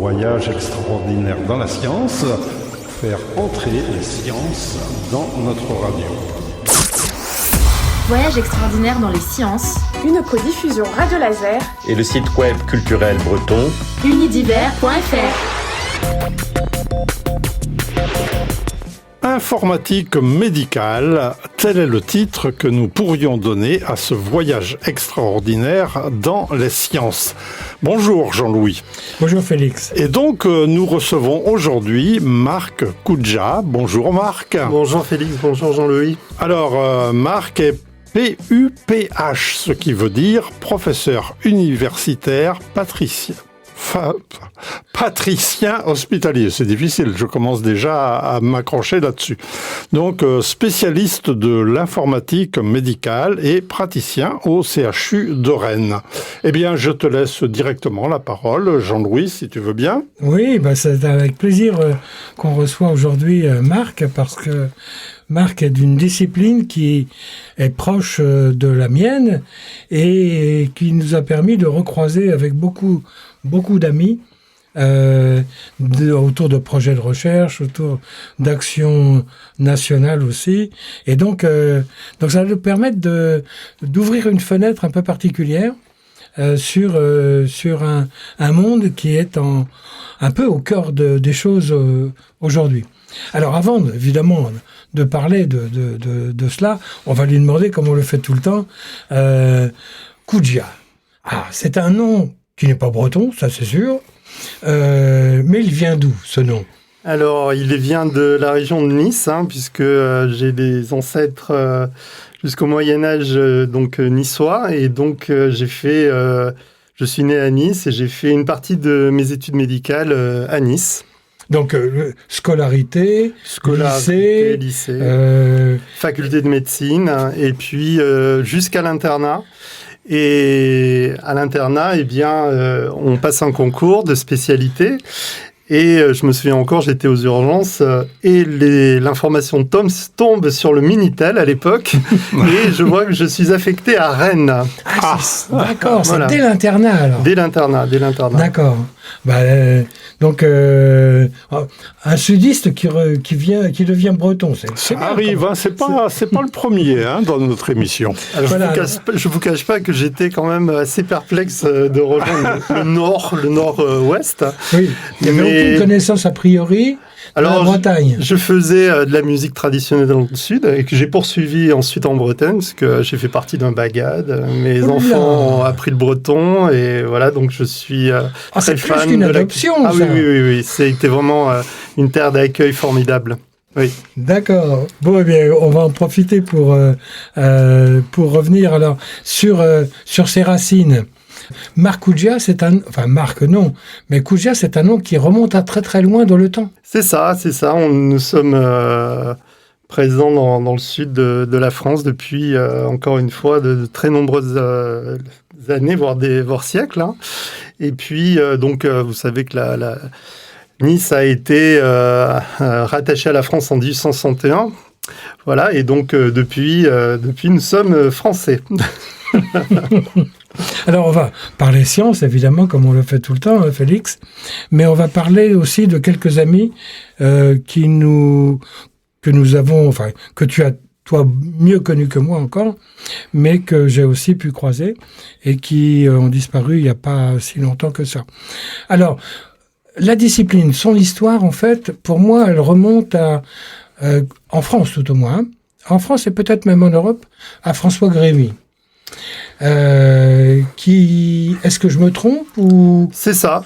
voyage extraordinaire dans la science, faire entrer les sciences dans notre radio. Voyage extraordinaire dans les sciences, une codiffusion Radio Laser et le site web culturel breton unidiver.fr. Informatique médicale, tel est le titre que nous pourrions donner à ce voyage extraordinaire dans les sciences. Bonjour Jean-Louis. Bonjour Félix. Et donc nous recevons aujourd'hui Marc Koudja. Bonjour Marc. Bonjour Félix, bonjour Jean-Louis. Alors Marc est PUPH, ce qui veut dire professeur universitaire patricien hospitalier. C'est difficile, je commence déjà à m'accrocher là-dessus. Donc, spécialiste de l'informatique médicale et praticien au CHU de Rennes. Eh bien, je te laisse directement la parole, Jean-Louis, si tu veux bien. Oui, c'est avec plaisir qu'on reçoit aujourd'hui Marc, parce que Marc est d'une discipline qui est proche de la mienne et qui nous a permis de recroiser avec beaucoup d'amis autour de projets de recherche, autour d'actions nationales aussi. Et donc ça va nous permettre d'ouvrir une fenêtre un peu particulière sur un monde qui est un peu au cœur des choses aujourd'hui. Alors avant, évidemment, de parler de cela, on va lui demander, comme on le fait tout le temps, Koudja. Ah, c'est un nom qui n'est pas breton, ça c'est sûr, mais il vient d'où, ce nom ? Alors, il vient de la région de Nice, puisque j'ai des ancêtres jusqu'au Moyen-Âge, donc niçois, et donc je suis né à Nice et j'ai fait une partie de mes études médicales à Nice. Donc, scolarité, lycée, faculté de médecine, et puis jusqu'à l'internat. Et à l'internat, on passe un concours de spécialité. Et je me souviens encore, j'étais aux urgences et l'information tombe sur le Minitel à l'époque. Et je vois que je suis affecté à Rennes. D'accord, voilà. C'est dès l'internat alors. Dès l'internat. D'accord. Donc un sudiste qui devient breton, c'est ça arrive, c'est pas le premier dans notre émission. Alors, je vous cache pas que j'étais quand même assez perplexe de rejoindre le nord-ouest. Oui. Il n'y avait aucune connaissance a priori. Alors, en Bretagne. Je faisais de la musique traditionnelle dans le sud et que j'ai poursuivi ensuite en Bretagne, parce que j'ai fait partie d'un bagad. Mes enfants ont appris le breton et voilà, donc je suis très fan. C'est plus qu'une adoption, ça. Ça. Oui. C'était vraiment une terre d'accueil formidable. Oui. D'accord. Bon, eh bien, on va en profiter pour revenir alors sur ses racines. Marc Koudja, mais Koudja, c'est un nom qui remonte à très très loin dans le temps. C'est ça. Nous sommes présents dans le sud de la France depuis, encore une fois, de très nombreuses années, voire siècles. Et puis, vous savez que Nice a été rattachée à la France en 1861. Voilà, et donc depuis, nous sommes français. Alors, on va parler science, évidemment, comme on le fait tout le temps, Félix, mais on va parler aussi de quelques amis que nous avons, que tu as, toi, mieux connus que moi encore, mais que j'ai aussi pu croiser et qui ont disparu il n'y a pas si longtemps que ça. Alors, la discipline, son histoire, en fait, pour moi, elle remonte en France tout au moins, en France et peut-être même en Europe, à François Grévy. Est-ce que je me trompe ou... C'est ça.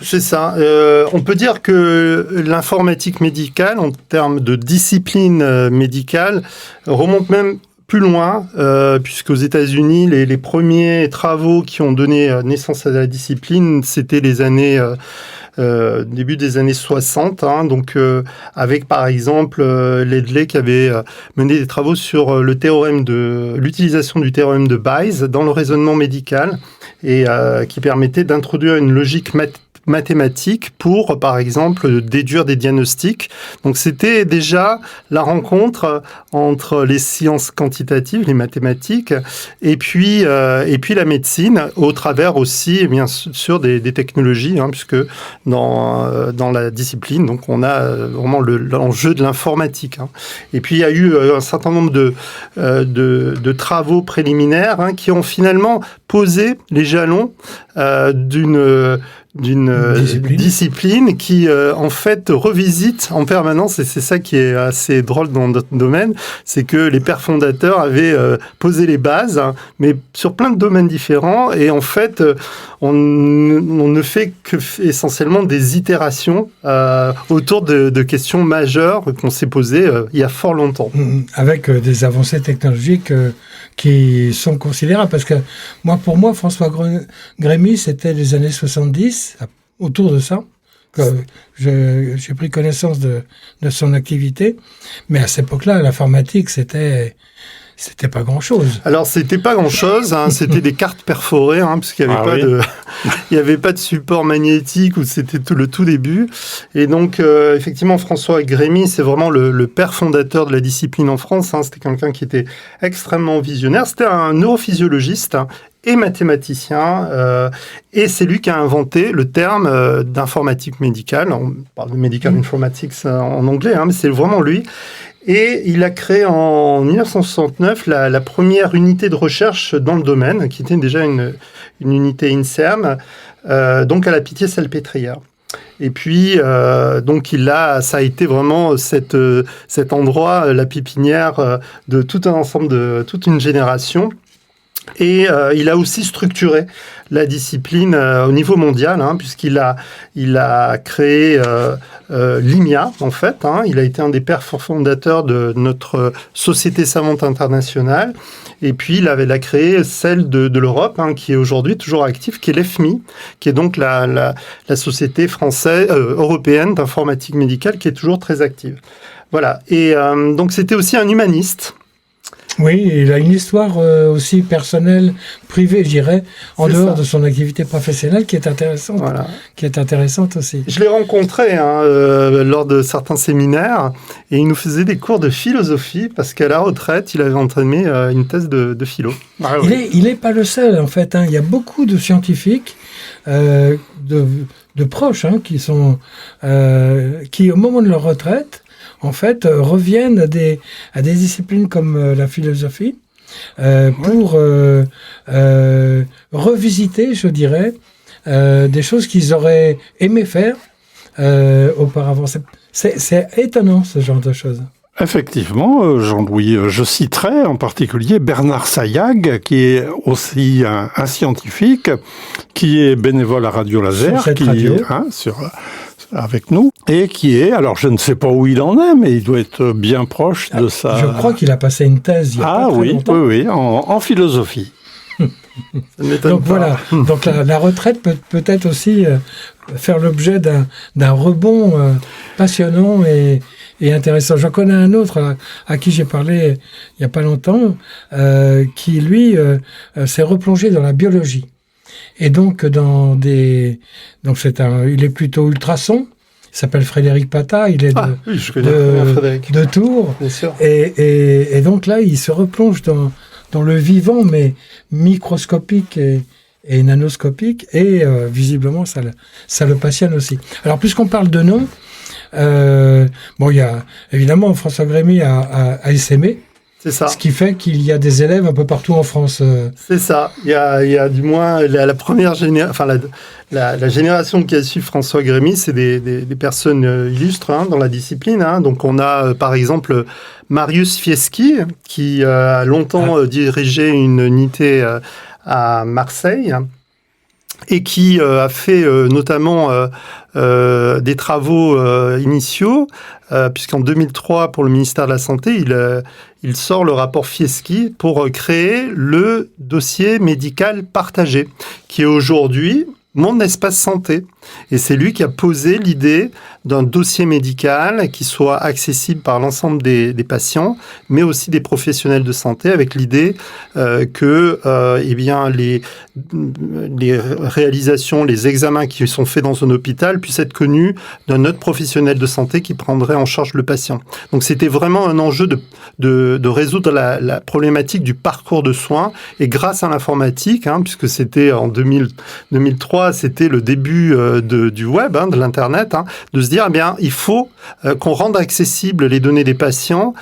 On peut dire que l'informatique médicale, en termes de discipline médicale, remonte même plus loin, puisqu'aux États-Unis, les premiers travaux qui ont donné naissance à la discipline, c'était les années... début des années 60, avec par exemple Ledley qui avait mené des travaux sur l'utilisation du théorème de Bayes dans le raisonnement médical et qui permettait d'introduire une logique mathématiques pour, par exemple, déduire des diagnostics. Donc c'était déjà la rencontre entre les sciences quantitatives, les mathématiques, et puis la médecine, au travers aussi, bien sûr, des technologies, puisque dans la discipline, donc on a vraiment l'enjeu de l'informatique. Et puis il y a eu un certain nombre de travaux préliminaires qui ont finalement posé les jalons d'une discipline qui, en fait, revisite en permanence, et c'est ça qui est assez drôle dans notre domaine, c'est que les pères fondateurs avaient posé les bases, mais sur plein de domaines différents, et en fait, on ne fait que essentiellement des itérations autour de questions majeures qu'on s'est posées il y a fort longtemps. Avec des avancées technologiques qui sont considérables, parce que pour moi, François Grémy, c'était les années 70, autour de ça, que j'ai pris connaissance de son activité, mais à cette époque-là, l'informatique, c'était pas grand-chose. Alors, c'était pas grand-chose, c'était des cartes perforées, puisqu'il n'y avait pas de support magnétique, ou c'était le tout début. Et donc, effectivement, François Grémy, c'est vraiment le père fondateur de la discipline en France. C'était quelqu'un qui était extrêmement visionnaire. C'était un neurophysiologiste et mathématicien, et c'est lui qui a inventé le terme d'informatique médicale. On parle de medical informatics en anglais, mais c'est vraiment lui. Et il a créé en 1969 la première unité de recherche dans le domaine, qui était déjà une unité INSERM, donc à la Pitié-Salpêtrière. Et puis, donc ça a été vraiment cet endroit, la pépinière de tout un ensemble toute une génération. Et il a aussi structuré la discipline au niveau mondial, puisqu'il a créé l'IMIA, en fait. Il a été un des pères fondateurs de notre Société savante internationale. Et puis, il a créé celle de l'Europe, qui est aujourd'hui toujours active, qui est l'EFMI, qui est donc la Société européenne d'informatique médicale, qui est toujours très active. Voilà. Et donc, c'était aussi un humaniste. Oui, il a une histoire aussi personnelle, privée, je dirais, en dehors de son activité professionnelle, qui est intéressante. Voilà. Qui est intéressante aussi. Je l'ai rencontré lors de certains séminaires, et il nous faisait des cours de philosophie, parce qu'à la retraite, il avait entamé une thèse de philo. Ah, oui. Il n'est pas le seul, en fait. Il y a beaucoup de scientifiques, de proches, qui, au moment de leur retraite, en fait, reviennent à des disciplines comme la philosophie pour revisiter, je dirais, des choses qu'ils auraient aimé faire auparavant. C'est étonnant, ce genre de choses. Effectivement, Jean-Louis, je citerai en particulier Bernard Saillag, qui est aussi un scientifique, qui est bénévole à Radio Laser, avec nous, et qui est, alors je ne sais pas où il en est, mais il doit être bien proche de ça. Je crois qu'il a passé une thèse il y a pas très longtemps. Oui, en philosophie. Donc voilà, donc la retraite peut être aussi faire l'objet d'un rebond passionnant et intéressant. J'en connais un autre à qui j'ai parlé il n'y a pas longtemps, qui lui s'est replongé dans la biologie. Et donc il est plutôt ultrason. Il s'appelle Frédéric Pata. Il est de Tours. Bien sûr. Et donc là, il se replonge dans le vivant, mais microscopique et nanoscopique. Et visiblement, ça le passionne aussi. Alors, puisqu'on parle de noms, il y a évidemment François Grémy à SME. C'est ça. Ce qui fait qu'il y a des élèves un peu partout en France. C'est ça. Il y a du moins la première génération, la génération qui a suivi François Grémy, c'est des personnes illustres dans la discipline. Donc on a par exemple Marius Fieschi qui a longtemps dirigé une unité à Marseille et qui a fait notamment des travaux initiaux, puisqu'en 2003, pour le ministère de la Santé, il sort le rapport Fieschi pour créer le dossier médical partagé, qui est aujourd'hui mon espace santé. Et c'est lui qui a posé l'idée d'un dossier médical qui soit accessible par l'ensemble des patients, mais aussi des professionnels de santé, avec l'idée que eh bien, les réalisations, les examens qui sont faits dans un hôpital puissent être connus d'un autre professionnel de santé qui prendrait en charge le patient. Donc c'était vraiment un enjeu de résoudre la problématique du parcours de soins, et grâce à l'informatique, puisque c'était en 2003, c'était le début du web, de l'Internet, de se dire, eh bien, il faut qu'on rende accessibles les données des patients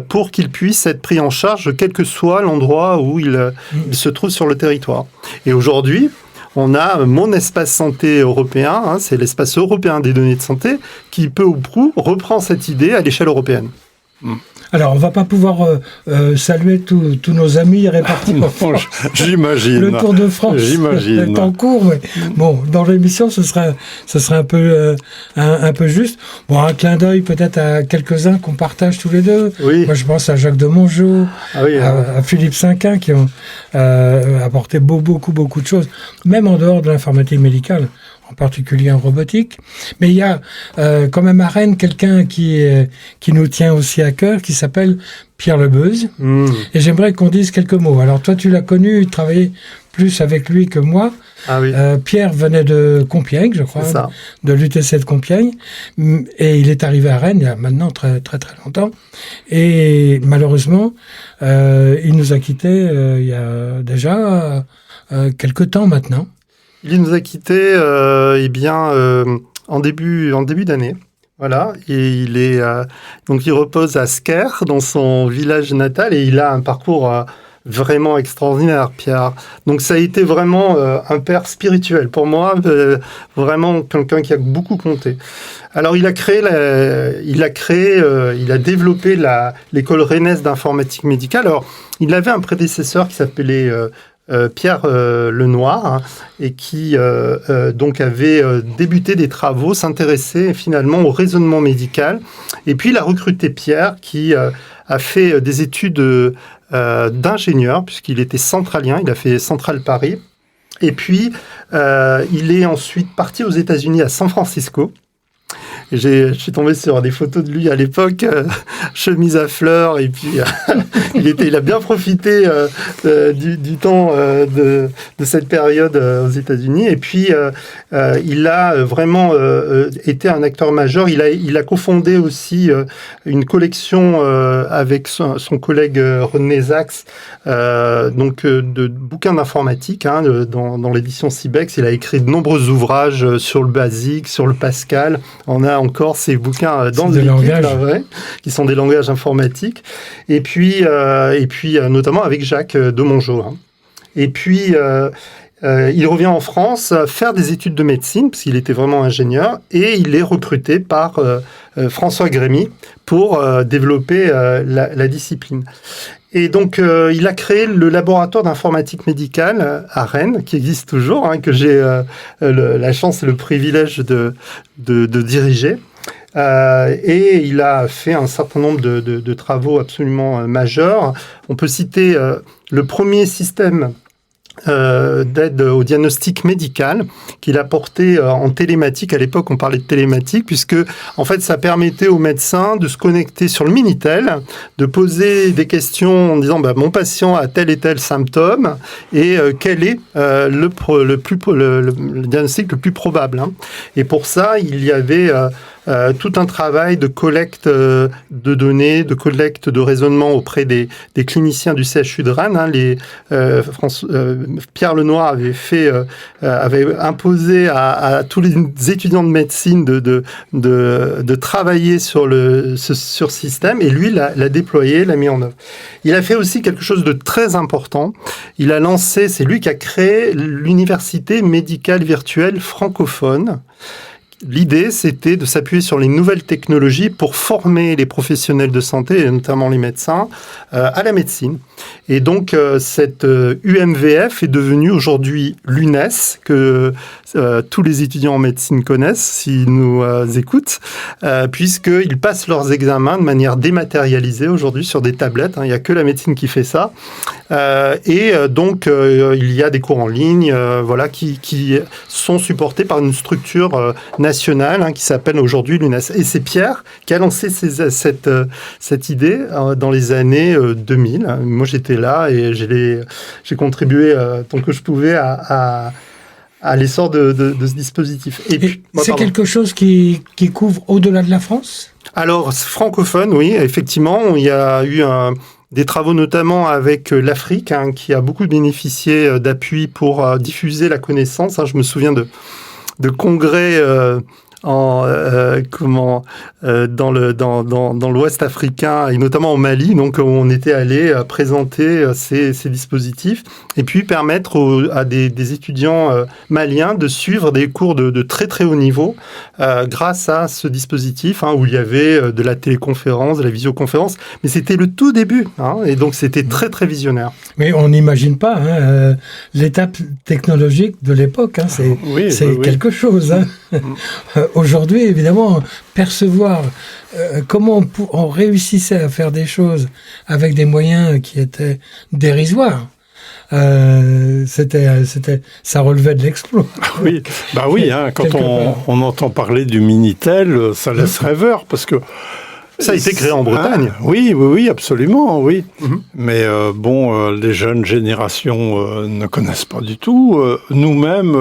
pour qu'ils puissent être pris en charge, quel que soit l'endroit où ils se trouvent sur le territoire. Et aujourd'hui, on a mon espace santé européen, c'est l'espace européen des données de santé, qui peu ou prou reprend cette idée à l'échelle européenne. Alors, on ne va pas pouvoir saluer tous nos amis répartis pour j'imagine. Le Tour de France est en cours. Mais bon, dans l'émission, ce serait un peu juste. Bon, un clin d'œil peut-être à quelques-uns qu'on partage tous les deux. Oui. Moi, je pense à Jacques de Mongeau, à Philippe Cinquin, qui ont apporté beaucoup de choses, même en dehors de l'informatique médicale, en particulier en robotique. Mais il y a quand même à Rennes quelqu'un qui nous tient aussi à cœur, qui s'appelle Pierre Lebeuze. Et j'aimerais qu'on dise quelques mots. Alors toi, tu l'as connu, tu travaillais plus avec lui que moi. Ah oui. Pierre venait de Compiègne, je crois, de l'UTC de Compiègne. Et il est arrivé à Rennes il y a maintenant très longtemps. Et malheureusement, il nous a quittés il y a déjà quelques temps maintenant. Il nous a quittés en début d'année. Voilà, et il repose à Sker, dans son village natal, et il a un parcours vraiment extraordinaire, Pierre. Donc ça a été vraiment un père spirituel pour moi, vraiment quelqu'un qui a beaucoup compté. Alors il a développé l'école rennaise d'informatique médicale. Alors il avait un prédécesseur qui s'appelait Pierre Lenoir, et qui donc avait débuté des travaux, s'intéressait finalement au raisonnement médical. Et puis il a recruté Pierre, qui a fait des études d'ingénieur, puisqu'il était centralien, il a fait Central Paris. Et puis il est ensuite parti aux États-Unis, à San Francisco. Je suis tombé sur des photos de lui à l'époque, chemise à fleurs, et puis il a bien profité du temps de cette période aux États-Unis. Et puis il a vraiment été un acteur majeur. Il a cofondé aussi une collection avec son collègue René Zax, de bouquins d'informatique, dans l'édition Cybex. Il a écrit de nombreux ouvrages sur le BASIC, sur le Pascal. On a encore ces bouquins dans le liquide, qui sont des langages informatiques. Et puis notamment avec Jacques de Mongeau. Et puis, il revient en France faire des études de médecine, parce qu'il était vraiment ingénieur, et il est recruté par François Grémy pour développer la discipline. Et donc, il a créé le laboratoire d'informatique médicale à Rennes, qui existe toujours, que j'ai la chance et le privilège de diriger. Et il a fait un certain nombre de travaux absolument majeurs. On peut citer le premier système d'aide au diagnostic médical qu'il a porté en télématique. À l'époque, on parlait de télématique, puisque en fait, ça permettait aux médecins de se connecter sur le Minitel, de poser des questions en disant mon patient a tel et tel symptôme, et quel est le diagnostic le plus probable. Et pour ça, il y avait tout un travail de collecte de données, de collecte de raisonnement auprès des cliniciens du CHU de Rennes. Pierre Lenoir avait imposé à tous les étudiants de médecine de travailler sur ce système, et lui l'a déployé, l'a mis en œuvre. Il a fait aussi quelque chose de très important. C'est lui qui a créé l'université médicale virtuelle francophone, l'idée, c'était de s'appuyer sur les nouvelles technologies pour former les professionnels de santé, et notamment les médecins, à la médecine. Et donc, cette UMVF est devenue aujourd'hui l'UNES, que tous les étudiants en médecine connaissent, s'ils nous écoutent, puisqu'ils passent leurs examens de manière dématérialisée aujourd'hui sur des tablettes. Il n'y a que la médecine qui fait ça. Donc, il y a des cours en ligne qui sont supportés par une structure nationale qui s'appelle aujourd'hui l'UNES. Et c'est Pierre qui a lancé cette idée dans les années 2000. Moi, j'étais là et j'ai contribué tant que je pouvais à l'essor de ce dispositif. Et puis, c'est quelque chose qui couvre au-delà de la France ? Alors, francophone, oui, effectivement. Il y a eu des travaux notamment avec l'Afrique, qui a beaucoup bénéficié d'appui pour diffuser la connaissance. Je me souviens de congrès dans l'Ouest africain et notamment au Mali, donc où on était allé présenter ces dispositifs et puis permettre à des étudiants maliens de suivre des cours de très très haut niveau grâce à ce dispositif où il y avait de la téléconférence, de la visioconférence, mais c'était le tout début et donc c'était très très visionnaire. Mais on n'imagine pas l'étape technologique de l'époque, c'est quelque chose. Aujourd'hui, évidemment, percevoir comment on réussissait à faire des choses avec des moyens qui étaient dérisoires, ça relevait de l'exploit. Oui, quand on entend parler du Minitel, ça laisse rêveur, parce que ça a été créé en Bretagne. Oui, absolument, oui. Mm-hmm. Mais les jeunes générations ne connaissent pas du tout. Nous-mêmes,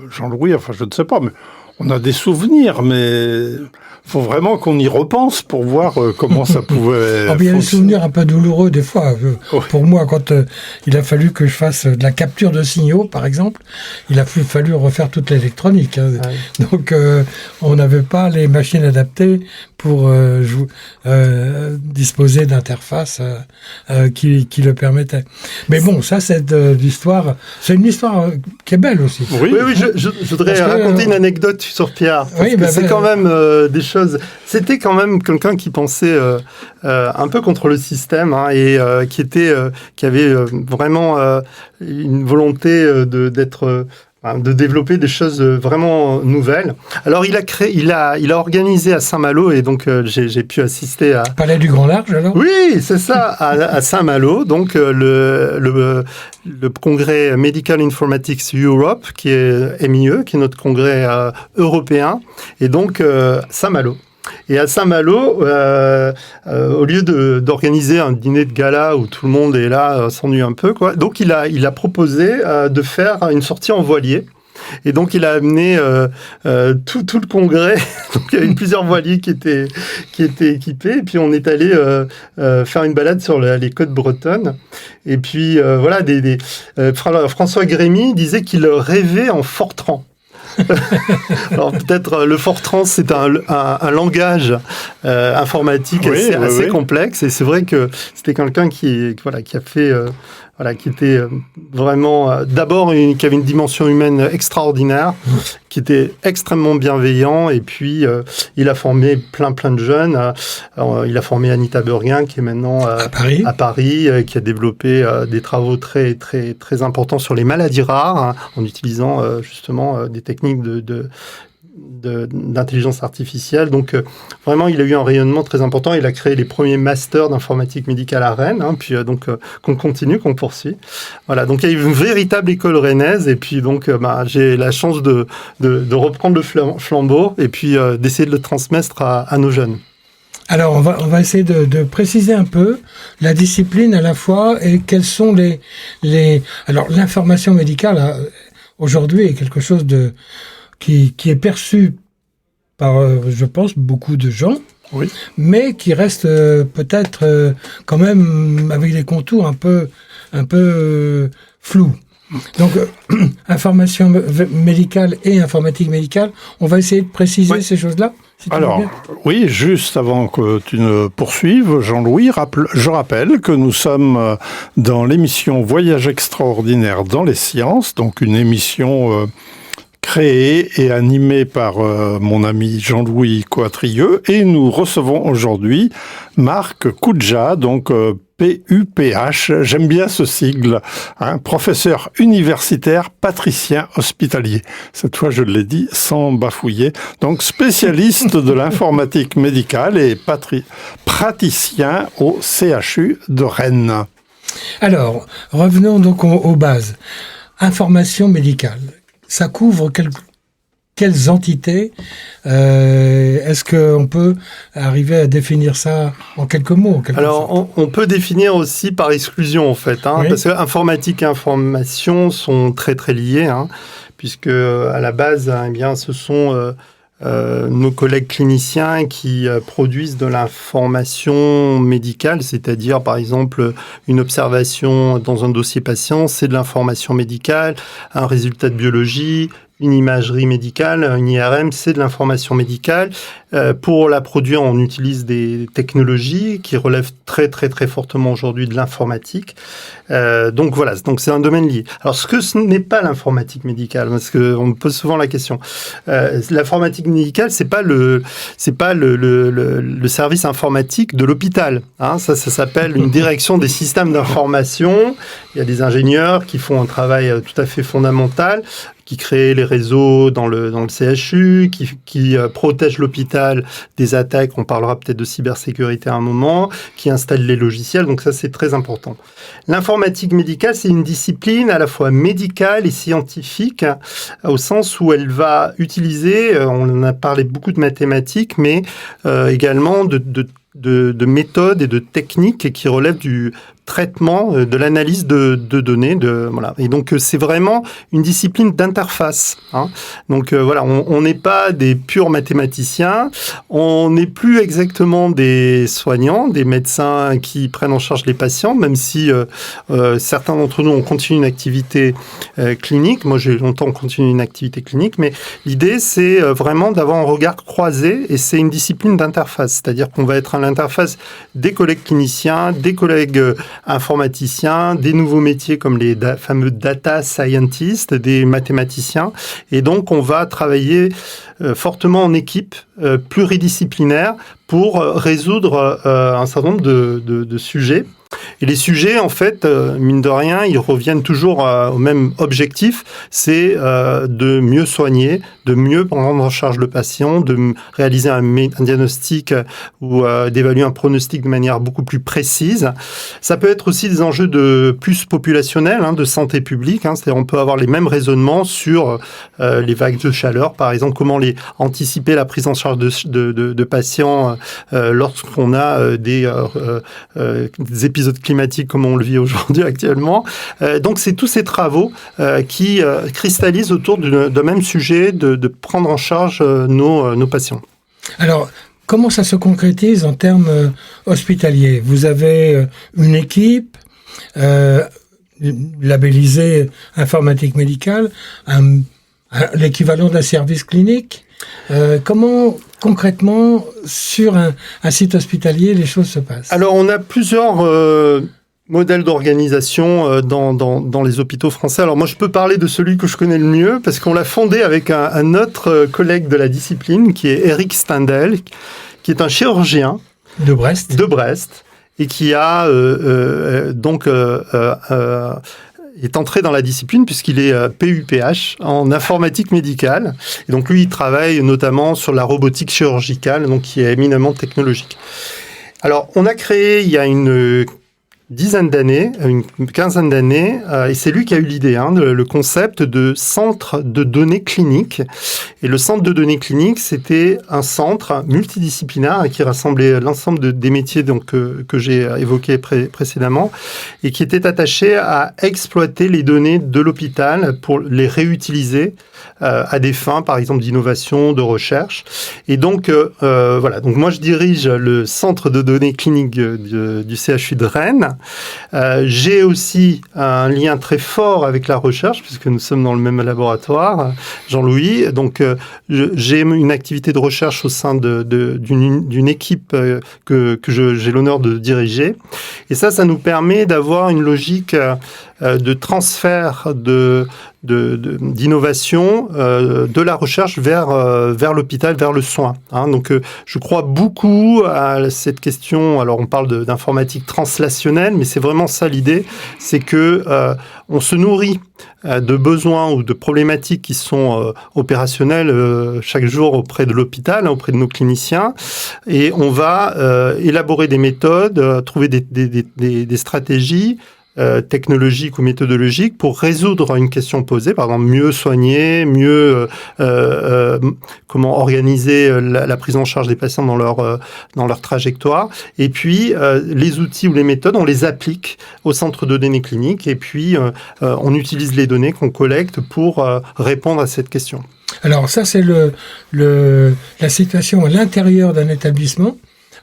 Jean-Louis, je ne sais pas, mais on a des souvenirs, mais il faut vraiment qu'on y repense pour voir comment ça pouvait... Il y a des souvenirs un peu douloureux des fois. Pour moi, quand il a fallu que je fasse de la capture de signaux, par exemple, il a fallu refaire toute l'électronique. Ouais. Donc, on n'avait pas les machines adaptées pour disposer d'interfaces qui le permettaient. Mais bon, ça, c'est l'histoire. C'est une histoire qui est belle aussi. Oui, je voudrais raconter une anecdote sur Pierre. Parce que c'est quand même des choses... C'était quand même quelqu'un qui pensait un peu contre le système et qui avait vraiment une volonté de développer des choses vraiment nouvelles. Alors, il a organisé à Saint-Malo, et donc j'ai pu assister à... Palais du Grand Large, alors ? Oui, c'est ça, à Saint-Malo, donc le congrès Medical Informatics Europe, qui est MIE, qui est notre congrès européen, et donc Saint-Malo. Et à Saint-Malo, au lieu d'organiser un dîner de gala où tout le monde est là, s'ennuie un peu, donc il a proposé de faire une sortie en voilier. Et donc, il a amené tout le congrès. Donc, il y avait plusieurs voiliers qui étaient équipés. Et puis, on est allé faire une balade sur les côtes bretonnes. Et puis, François Grémy disait qu'il rêvait en Fortran. Alors peut-être le Fortran, c'est un langage informatique assez complexe, et c'est vrai que c'était quelqu'un qui a fait qui était vraiment d'abord qui avait une dimension humaine extraordinaire, qui était extrêmement bienveillant, et puis il a formé plein de jeunes. Il a formé Anita Burguin, qui est maintenant à Paris, qui a développé des travaux très très très importants sur les maladies rares, en utilisant justement des techniques d'intelligence artificielle. Donc, vraiment, il a eu un rayonnement très important. Il a créé les premiers masters d'informatique médicale à Rennes, puis qu'on continue, qu'on poursuit. Voilà, donc il y a eu une véritable école rennaise, et puis donc j'ai la chance de reprendre le flambeau, et puis d'essayer de le transmettre à nos jeunes. Alors, on va essayer de préciser un peu la discipline à la fois, et quels sont les... Alors, l'information médicale, aujourd'hui, est quelque chose qui est perçu par, je pense, beaucoup de gens, oui, mais qui reste peut-être quand même avec des contours un peu flous. Donc, information médicale et informatique médicale, on va essayer de préciser ces choses-là. Si alors, oui, juste avant que tu ne poursuives, Jean-Louis, je rappelle que nous sommes dans l'émission Voyage extraordinaire dans les sciences, donc une émission créé et animé par mon ami Jean-Louis Coatrieux. Et nous recevons aujourd'hui Marc Coudja, donc PUPH, j'aime bien ce sigle, professeur universitaire patricien hospitalier. Cette fois, je l'ai dit sans bafouiller. Donc, spécialiste de l'informatique médicale et praticien au CHU de Rennes. Alors, revenons donc aux bases. Information médicale, ça couvre quelles entités? Est-ce qu'on peut arriver à définir ça en quelques mots? Alors, on peut définir aussi par exclusion, en fait, oui. Parce que informatique et information sont très, très liés, puisque à la base, eh bien, ce sont nos collègues cliniciens qui produisent de l'information médicale, c'est-à-dire, par exemple, une observation dans un dossier patient, c'est de l'information médicale, un résultat de biologie, une imagerie médicale, une IRM, c'est de l'information médicale. Pour la produire, on utilise des technologies qui relèvent très, très, très fortement aujourd'hui de l'informatique. Donc voilà, donc c'est un domaine lié. Alors, ce que ce n'est pas l'informatique médicale, parce qu'on me pose souvent la question. L'informatique médicale, c'est pas le service informatique de l'hôpital. Ça s'appelle une direction des systèmes d'information. Il y a des ingénieurs qui font un travail tout à fait fondamental, qui créent les réseaux dans le CHU, qui protègent l'hôpital des attaques, on parlera peut-être de cybersécurité à un moment, qui installent les logiciels, donc ça c'est très important. L'informatique médicale, c'est une discipline à la fois médicale et scientifique, au sens où elle va utiliser, on en a parlé beaucoup de mathématiques, mais également de méthodes et de techniques qui relèvent du traitement, de l'analyse de données. Voilà. Et donc, c'est vraiment une discipline d'interface. Donc, voilà, on n'est pas des purs mathématiciens, on n'est plus exactement des soignants, des médecins qui prennent en charge les patients, même si certains d'entre nous ont continué une activité clinique. Moi, j'ai longtemps continué une activité clinique, mais l'idée, c'est vraiment d'avoir un regard croisé, et c'est une discipline d'interface, c'est-à-dire qu'on va être à l'interface des collègues cliniciens, des collègues informaticiens, des nouveaux métiers comme les fameux data scientists, des mathématiciens. Et donc, on va travailler fortement en équipe, pluridisciplinaire, pour résoudre un certain nombre de sujets. Et les sujets, en fait, mine de rien, ils reviennent toujours au même objectif, c'est de mieux soigner, de mieux prendre en charge le patient, de réaliser un diagnostic ou d'évaluer un pronostic de manière beaucoup plus précise. Ça peut être aussi des enjeux de plus populationnels, de santé publique, c'est-à-dire on peut avoir les mêmes raisonnements sur les vagues de chaleur, par exemple, comment anticiper la prise en charge de patients lorsqu'on a des épisodes climatiques comme on le vit aujourd'hui actuellement. Donc, c'est tous ces travaux qui cristallisent autour d'un même sujet de prendre en charge nos patients. Alors, comment ça se concrétise en termes hospitaliers? Vous avez une équipe labellisée informatique médicale, l'équivalent d'un service clinique. Comment concrètement, sur un site hospitalier, les choses se passent? Alors, on a plusieurs modèles d'organisation dans les hôpitaux français. Alors, moi, je peux parler de celui que je connais le mieux, parce qu'on l'a fondé avec un autre collègue de la discipline, qui est Eric Stendel, qui est un chirurgien de Brest, et qui a est entré dans la discipline puisqu'il est PUPH en informatique médicale. Et donc, lui, il travaille notamment sur la robotique chirurgicale, donc qui est éminemment technologique. Alors, on a créé il y a une quinzaine d'années, et c'est lui qui a eu l'idée, le concept de centre de données cliniques. Et le centre de données cliniques, c'était un centre multidisciplinaire qui rassemblait l'ensemble des métiers que j'ai évoqués précédemment, et qui était attaché à exploiter les données de l'hôpital pour les réutiliser à des fins, par exemple, d'innovation, de recherche. Et donc, voilà. Donc, moi, je dirige le centre de données cliniques du CHU de Rennes. J'ai aussi un lien très fort avec la recherche, puisque nous sommes dans le même laboratoire, Jean-Louis. Donc, j'ai une activité de recherche au sein d'une équipe que j'ai l'honneur de diriger. Et ça nous permet d'avoir une logique de transfert d'innovation, de la recherche vers l'hôpital, vers le soin. Hein. Donc, je crois beaucoup à cette question. Alors, on parle d'informatique translationnelle, mais c'est vraiment ça l'idée, c'est que on se nourrit de besoins ou de problématiques qui sont opérationnelles chaque jour auprès de l'hôpital, auprès de nos cliniciens, et on va élaborer des méthodes, trouver des stratégies technologiques ou méthodologiques pour résoudre une question posée, par exemple mieux soigner, mieux comment organiser la prise en charge des patients dans leur trajectoire. Et puis les outils ou les méthodes, on les applique au centre de données cliniques et puis on utilise les données qu'on collecte pour répondre à cette question. Alors ça, c'est la situation à l'intérieur d'un établissement,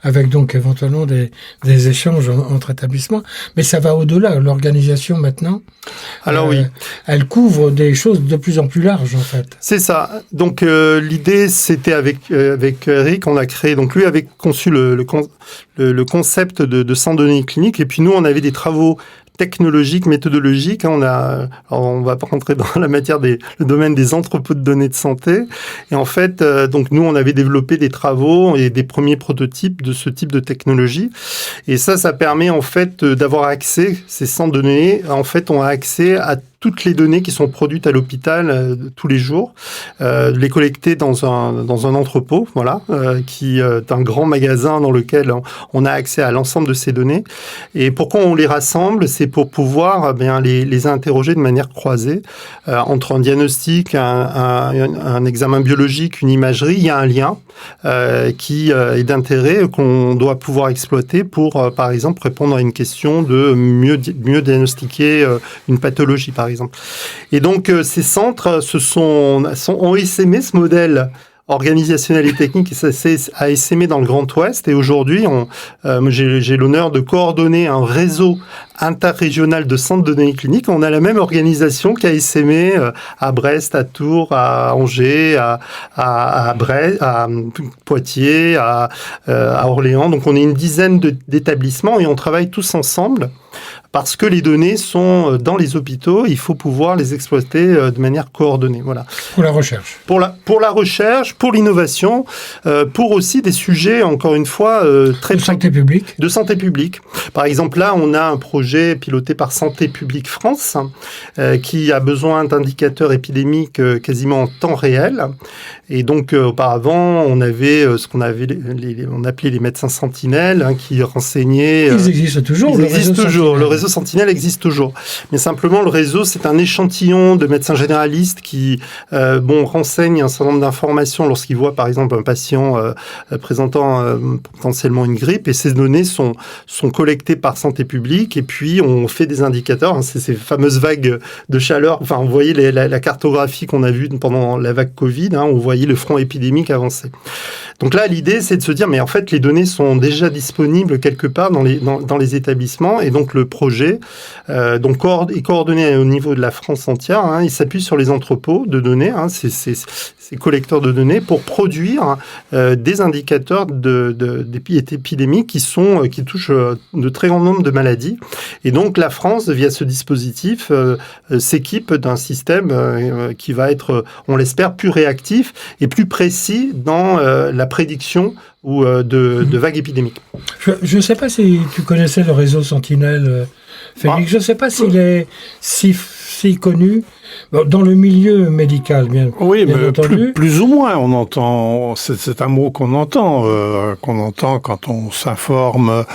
avec donc éventuellement des échanges entre établissements, mais ça va au-delà. L'organisation maintenant, alors oui, elle couvre des choses de plus en plus larges en fait. C'est ça. Donc l'idée, c'était avec Eric, on a créé, donc lui avait conçu le concept de centre de données cliniques, et puis nous on avait des travaux technologiques, méthodologiques. On va pas rentrer dans la matière le domaine des entrepôts de données de santé. Et en fait, donc nous, on avait développé des travaux et des premiers prototypes de ce type de technologie. Et ça permet en fait d'avoir accès, ces centres de données, en fait, ont accès à toutes les données qui sont produites à l'hôpital tous les jours, les collecter dans un entrepôt, voilà, qui est un grand magasin dans lequel on a accès à l'ensemble de ces données. Et pourquoi on les rassemble? C'est pour pouvoir les interroger de manière croisée. Entre un diagnostic, un examen biologique, une imagerie, il y a un lien qui est d'intérêt qu'on doit pouvoir exploiter pour, par exemple, répondre à une question de mieux diagnostiquer une pathologie, par exemple. Et donc, ces centres ont essaimé ce modèle organisationnel et technique, et ça a essaimé dans le Grand Ouest. Et aujourd'hui, j'ai l'honneur de coordonner un réseau interrégional de centres de données cliniques. On a la même organisation qui a essaimé à Brest, à Tours, à Angers, à Brest, à Poitiers, à Orléans. Donc, on est une dizaine d'établissements et on travaille tous ensemble. Parce que les données sont dans les hôpitaux, il faut pouvoir les exploiter de manière coordonnée. Voilà. Pour la recherche. Pour la recherche, pour l'innovation, pour aussi des sujets, encore une fois, très... De santé publique. De santé publique. Par exemple, là, on a un projet piloté par Santé publique France qui a besoin d'indicateurs épidémiques quasiment en temps réel. Et donc, auparavant, on avait ce qu'on appelait les médecins sentinelles qui renseignaient... Ils existent toujours. Ils existent toujours. Le réseau Sentinelle existe toujours. Mais simplement, le réseau, c'est un échantillon de médecins généralistes qui renseignent un certain nombre d'informations lorsqu'ils voient, par exemple, un patient présentant potentiellement une grippe. Et ces données sont collectées par Santé publique. Et puis, on fait des indicateurs. C'est ces fameuses vagues de chaleur. Enfin, vous voyez la cartographie qu'on a vue pendant la vague Covid. On voyait le front épidémique avancer. Donc là, l'idée, c'est de se dire, mais en fait, les données sont déjà disponibles quelque part dans les établissements. Et donc, le projet est coordonné au niveau de la France entière. Il s'appuie sur les entrepôts de données, ces collecteurs de données, pour produire des indicateurs d'épidémie qui touchent de très grand nombre de maladies. Et donc, la France, via ce dispositif, s'équipe d'un système qui va être, on l'espère, plus réactif et plus précis dans la prédiction ou de vagues épidémiques. Je ne sais pas si tu connaissais le réseau Sentinelle, Félix. Je ne sais pas s'il est si connu dans le milieu médical, bien mais entendu. Plus ou moins, on entend. C'est un mot qu'on entend quand on s'informe,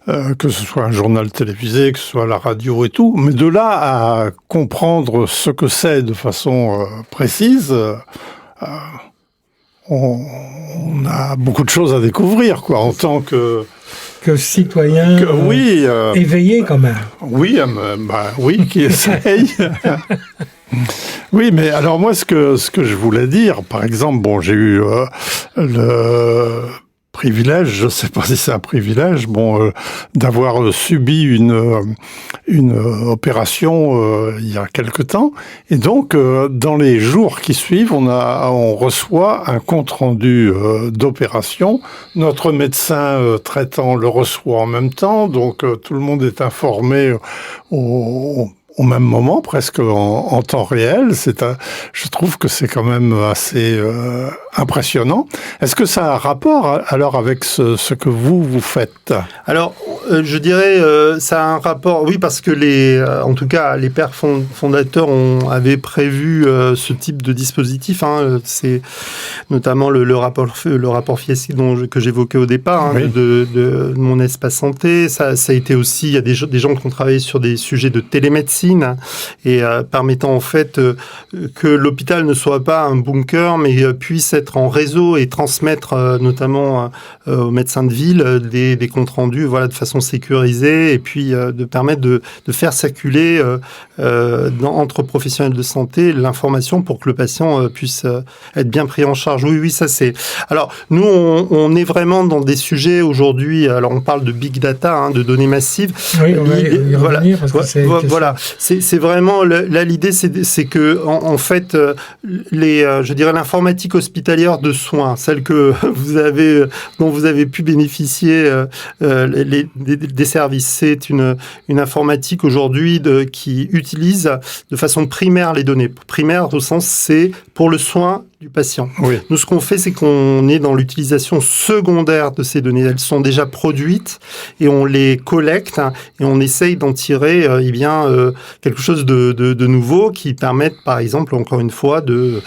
que ce soit un journal télévisé, que ce soit la radio et tout. Mais de là à comprendre ce que c'est de façon précise. On a beaucoup de choses à découvrir, en tant que citoyen éveillé quand même. Oui, qui essaye. Oui, mais alors moi, ce que je voulais dire, par exemple, j'ai eu le privilège, je ne sais pas si c'est un privilège, d'avoir subi une opération il y a quelque temps, et donc dans les jours qui suivent, on reçoit un compte rendu d'opération. Notre médecin traitant le reçoit en même temps, donc tout le monde est informé au au même moment, presque en temps réel. Je trouve que c'est quand même assez impressionnant. Est-ce que ça a un rapport alors avec ce que vous faites? Alors, je dirais, ça a un rapport, oui, parce que en tout cas, les pères fondateurs avaient prévu ce type de dispositif. C'est notamment le rapport Fieschi que j'évoquais au départ, oui. de mon espace santé. Ça a été aussi, il y a des gens qui ont travaillé sur des sujets de télémédecine et permettant en fait que l'hôpital ne soit pas un bunker, mais puisse être en réseau et transmettre notamment aux médecins de ville des comptes rendus, voilà, de façon sécurisée, et puis de permettre de faire circuler entre professionnels de santé l'information pour que le patient puisse être bien pris en charge. Oui, ça c'est. Alors nous, on est vraiment dans des sujets aujourd'hui. Alors on parle de big data, de données massives. Oui, on va y revenir parce que voilà. C'est vraiment là l'idée, c'est que en fait je dirais l'informatique hospitalière de soins, celle que dont vous avez pu bénéficier des services, c'est une informatique aujourd'hui qui utilise de façon primaire les données. Primaire au sens, c'est pour le soin du patient. Oui. Nous, ce qu'on fait, c'est qu'on est dans l'utilisation secondaire de ces données. Elles sont déjà produites et on les collecte et on essaye d'en tirer quelque chose de nouveau qui permette, par exemple, encore une fois, de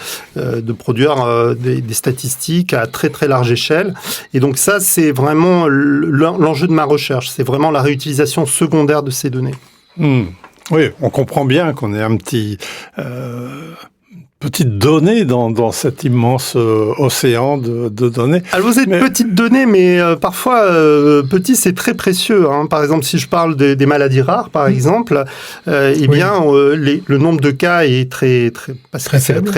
produire des statistiques à très très large échelle. Et donc ça, c'est vraiment l'enjeu de ma recherche. C'est vraiment la réutilisation secondaire de ces données. Oui, on comprend bien qu'on est un petite donnée dans cet immense océan de données. Alors vous êtes petite donnée, mais parfois petit c'est très précieux. Par exemple, si je parle des maladies rares, par exemple, le nombre de cas est très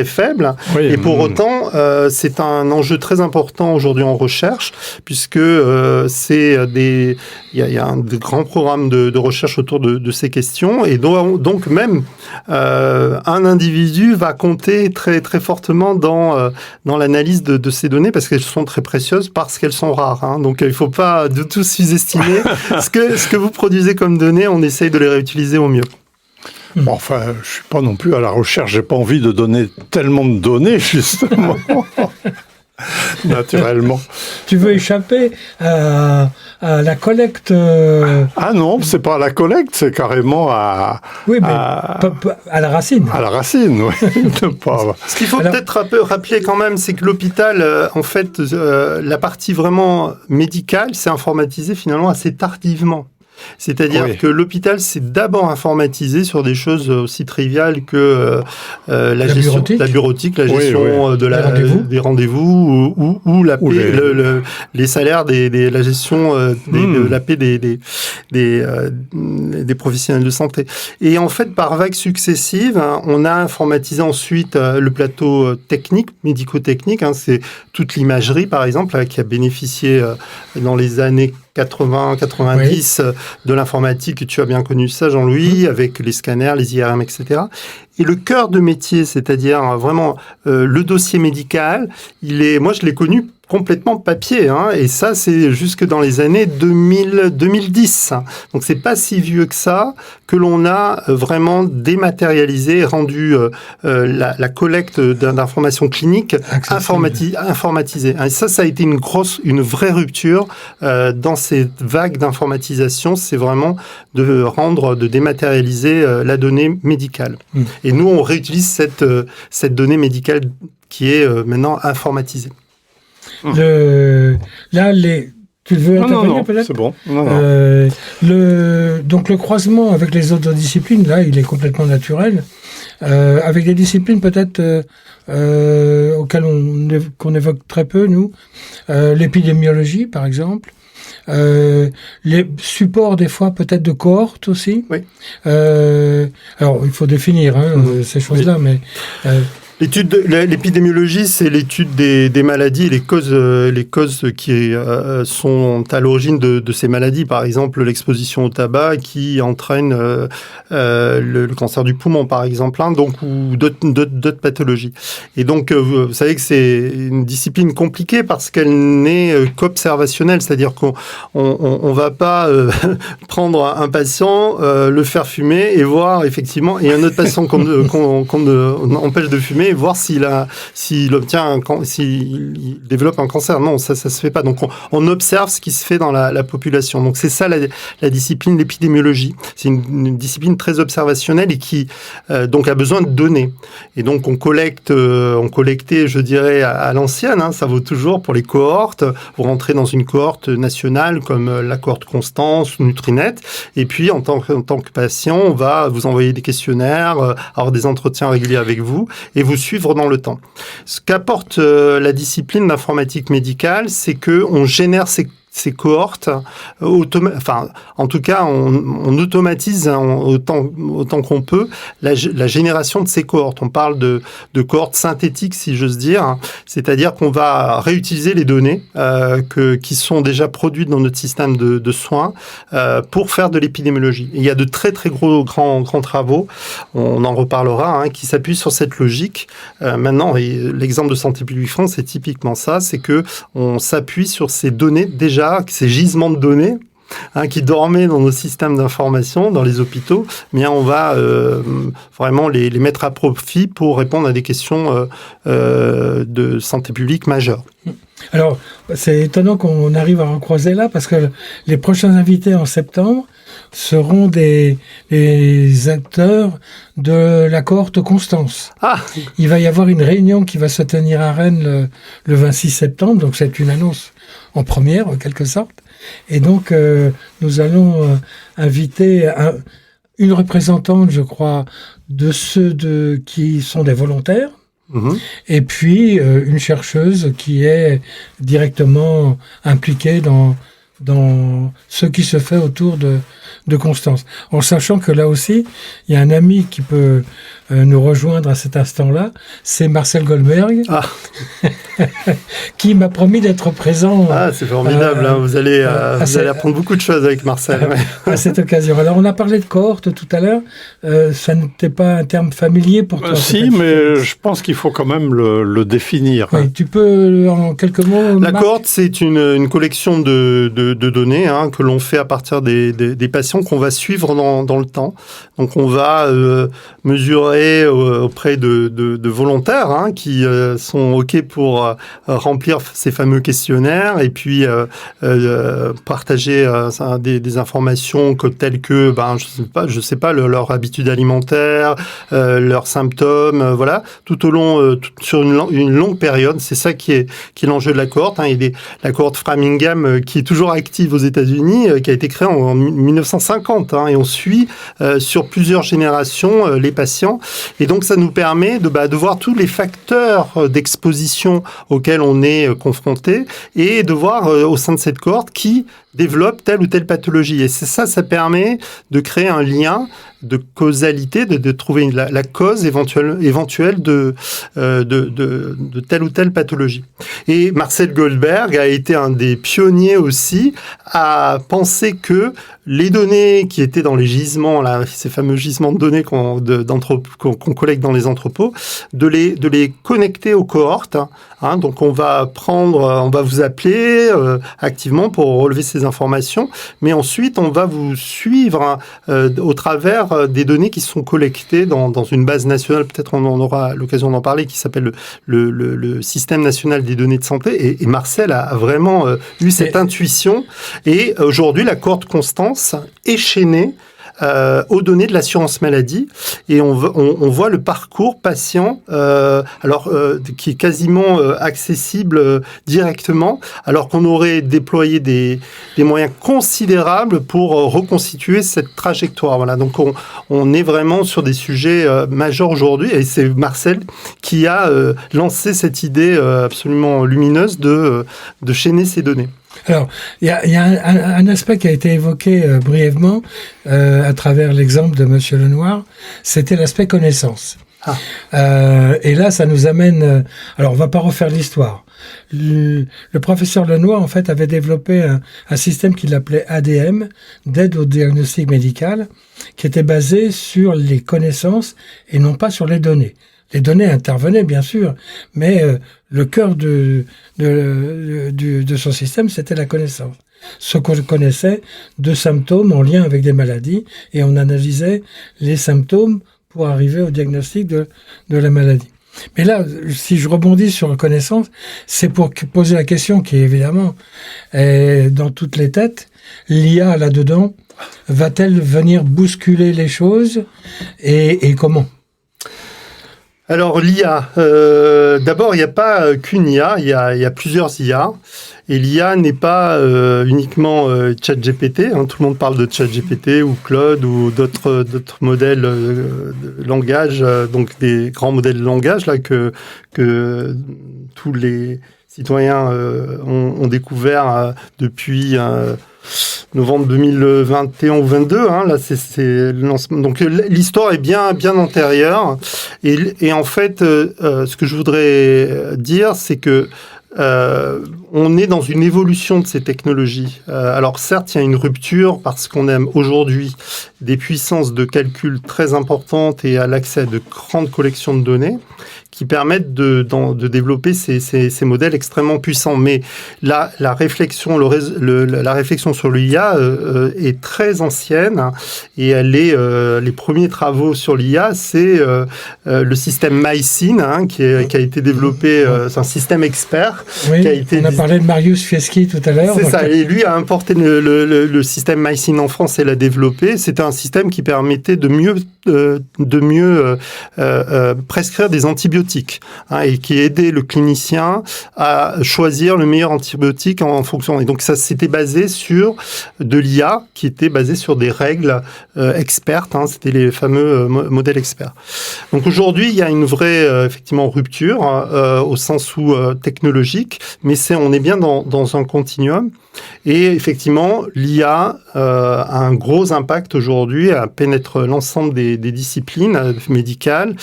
faible. Oui, et pour autant, c'est un enjeu très important aujourd'hui en recherche, puisque il y a un grand programme de recherche autour de ces questions, et donc même un individu va compter très très fortement dans l'analyse de ces données parce qu'elles sont très précieuses, parce qu'elles sont rares. Donc il ne faut pas du tout sous-estimer ce que vous produisez comme données. On essaye de les réutiliser au mieux. Bon, enfin, je suis pas non plus à la recherche. J'ai pas envie de donner tellement de données, justement. Naturellement. Tu veux échapper à la collecte Ah non, c'est pas à la collecte, c'est carrément à... Oui, mais à la racine. À la racine, oui. Ce qu'il faut peut-être rappeler quand même, c'est que l'hôpital, en fait, la partie vraiment médicale, s'est informatisée finalement assez tardivement. C'est-à-dire que l'hôpital s'est d'abord informatisé sur des choses aussi triviales que la bureautique, la gestion des rendez-vous ou la paie, les salaires, la gestion de la paie des professionnels de santé. Et en fait, par vagues successives, on a informatisé ensuite le plateau technique, médico-technique. C'est toute l'imagerie, par exemple, qui a bénéficié dans les années 80-90 de l'informatique. Tu as bien connu ça, Jean-Louis, avec les scanners, les IRM, etc. Et le cœur de métier, c'est-à-dire vraiment le dossier médical, moi je l'ai connu complètement papier, et ça c'est jusque dans les années 2010. Donc c'est pas si vieux que ça que l'on a vraiment dématérialisé, rendu la collecte d'informations cliniques informatisée. Et ça a été une vraie rupture dans ces vagues d'informatisation. C'est vraiment de dématérialiser la donnée médicale. Et nous on réutilise cette donnée médicale qui est maintenant informatisée. Tu veux intervenir peut-être ? C'est bon. Donc le croisement avec les autres disciplines, là, il est complètement naturel. Avec des disciplines peut-être auxquelles qu'on évoque très peu, nous. L'épidémiologie, par exemple. Les supports, des fois, peut-être de cohortes aussi. Oui. Alors, il faut définir ces choses-là, mais... L'épidémiologie, c'est l'étude des maladies et les causes qui sont à l'origine de ces maladies. Par exemple, l'exposition au tabac qui entraîne le cancer du poumon, par exemple, ou d'autres pathologies. Et donc, vous savez que c'est une discipline compliquée parce qu'elle n'est qu'observationnelle, c'est-à-dire qu'on va pas prendre un patient, le faire fumer et voir effectivement, et un autre patient qu'on empêche de fumer et voir s'il développe un cancer. Non, ça se fait pas. Donc on observe ce qui se fait dans la population. Donc c'est ça la discipline, l'épidémiologie. C'est une discipline très observationnelle et qui donc a besoin de données. Et donc on collectait, je dirais, à l'ancienne, ça vaut toujours pour les cohortes. Vous rentrez dans une cohorte nationale comme la cohorte Constance ou Nutrinet, et puis en tant que patient, on va vous envoyer des questionnaires, avoir des entretiens réguliers avec vous et vous suivre dans le temps. Ce qu'apporte la discipline d'informatique médicale, c'est que on génère ces cohortes, en tout cas, on automatise autant qu'on peut la génération de ces cohortes. On parle de cohortes synthétiques, si j'ose dire, c'est-à-dire qu'on va réutiliser les données qui sont déjà produites dans notre système de soins pour faire de l'épidémiologie. Et il y a de très très grands travaux, on en reparlera, qui s'appuient sur cette logique. Maintenant, l'exemple de Santé publique France, c'est typiquement ça, c'est que on s'appuie sur ces données déjà, ces gisements de données qui dormaient dans nos systèmes d'information, dans les hôpitaux, mais on va vraiment les mettre à profit pour répondre à des questions de santé publique majeures. Alors, c'est étonnant qu'on arrive à en croiser là, parce que les prochains invités en septembre seront des acteurs de la cohorte Constance. Il va y avoir une réunion qui va se tenir à Rennes le 26 septembre, donc c'est une annonce en première, en quelque sorte. Et donc, nous allons inviter une représentante, je crois, de ceux qui sont des volontaires, et puis une chercheuse qui est directement impliquée dans ce qui se fait autour de Constance. En sachant que là aussi, il y a un ami qui peut nous rejoindre à cet instant-là, c'est Marcel Goldberg, qui m'a promis d'être présent. C'est formidable, vous allez apprendre beaucoup de choses avec Marcel. À cette occasion. Alors, on a parlé de cohorte tout à l'heure, ça n'était pas un terme familier pour toi? Si, mais je pense qu'il faut quand même le définir. Oui, tu peux, en quelques mots... La cohorte, c'est une collection de données que l'on fait à partir des patients qu'on va suivre dans le temps. Donc, on va mesurer auprès de volontaires qui sont OK pour remplir ces fameux questionnaires et puis partager des informations telles que je sais pas leur habitude alimentaire, leurs symptômes, voilà, tout au long sur une longue période. C'est ça qui est l'enjeu de la cohorte. Il y a la cohorte Framingham qui est toujours active aux États-Unis, qui a été créée en 1950, et on suit sur plusieurs générations les patients. Et donc, ça nous permet de voir tous les facteurs d'exposition auxquels on est confronté et de voir au sein de cette cohorte qui développe telle ou telle pathologie. Et ça permet de créer un lien de causalité, de trouver la cause éventuelle de telle ou telle pathologie. Et Marcel Goldberg a été un des pionniers aussi à penser que les données qui étaient dans les gisements, ces fameux gisements de données qu'on collecte dans les entrepôts, de les connecter aux cohortes. Donc on va vous appeler activement pour relever ces informations, mais ensuite on va vous suivre au travers des données qui sont collectées dans une base nationale, peut-être on en aura l'occasion d'en parler, qui s'appelle le Système national des données de santé, et Marcel a vraiment eu cette intuition, et aujourd'hui la cohorte Constance est chaînée aux données de l'assurance maladie, et on voit le parcours patient qui est quasiment accessible directement, alors qu'on aurait déployé des moyens considérables pour reconstituer cette trajectoire. Voilà, donc on est vraiment sur des sujets majeurs aujourd'hui, et c'est Marcel qui a lancé cette idée absolument lumineuse de chaîner ces données. Alors, il y a un aspect qui a été évoqué brièvement à travers l'exemple de Monsieur Lenoir, c'était l'aspect connaissance. Et là, ça nous amène... alors, on va pas refaire l'histoire. Le professeur Lenoir, en fait, avait développé un système qu'il appelait ADM, d'aide au diagnostic médical, qui était basé sur les connaissances et non pas sur les données. Les données intervenaient, bien sûr, mais le cœur de son système, c'était la connaissance. Ce qu'on connaissait de symptômes en lien avec des maladies, et on analysait les symptômes pour arriver au diagnostic de la maladie. Mais là, si je rebondis sur la connaissance, c'est pour poser la question qui, évidemment, est dans toutes les têtes. L'IA, là-dedans, va-t-elle venir bousculer les choses et comment ? Alors l'IA, d'abord il n'y a pas qu'une IA, il y a plusieurs IA. Et l'IA n'est pas uniquement ChatGPT. Tout le monde parle de ChatGPT ou Claude ou d'autres modèles de langage, donc des grands modèles de langage là que tous les citoyens ont découvert depuis novembre 2021 ou 2022. Là, c'est le lancement. Donc l'histoire est bien antérieure. Et en fait, ce que je voudrais dire, c'est que on est dans une évolution de ces technologies. Alors certes, il y a une rupture parce qu'on aime aujourd'hui des puissances de calcul très importantes et à l'accès à de grandes collections de données qui permettent de développer ces modèles extrêmement puissants. Mais la réflexion, la réflexion sur l'IA est très ancienne et elle est les premiers travaux sur l'IA, c'est le système MySyn qui a été développé, c'est un système expert. Oui, qui a été on a parlé de Marius Fieschi tout à l'heure. C'est ça, et lui a importé le système MySyn en France et l'a développé. C'était un système qui permettait de mieux prescrire des antibiotiques et qui aidait le clinicien à choisir le meilleur antibiotique en fonction. Et donc ça s'était basé sur de l'IA qui était basé sur des règles expertes. C'était les fameux modèles experts. Donc aujourd'hui, il y a une vraie effectivement rupture au sens où technologique, mais on est bien dans un continuum. Et effectivement, l'IA a un gros impact aujourd'hui, elle pénètre l'ensemble des disciplines médicales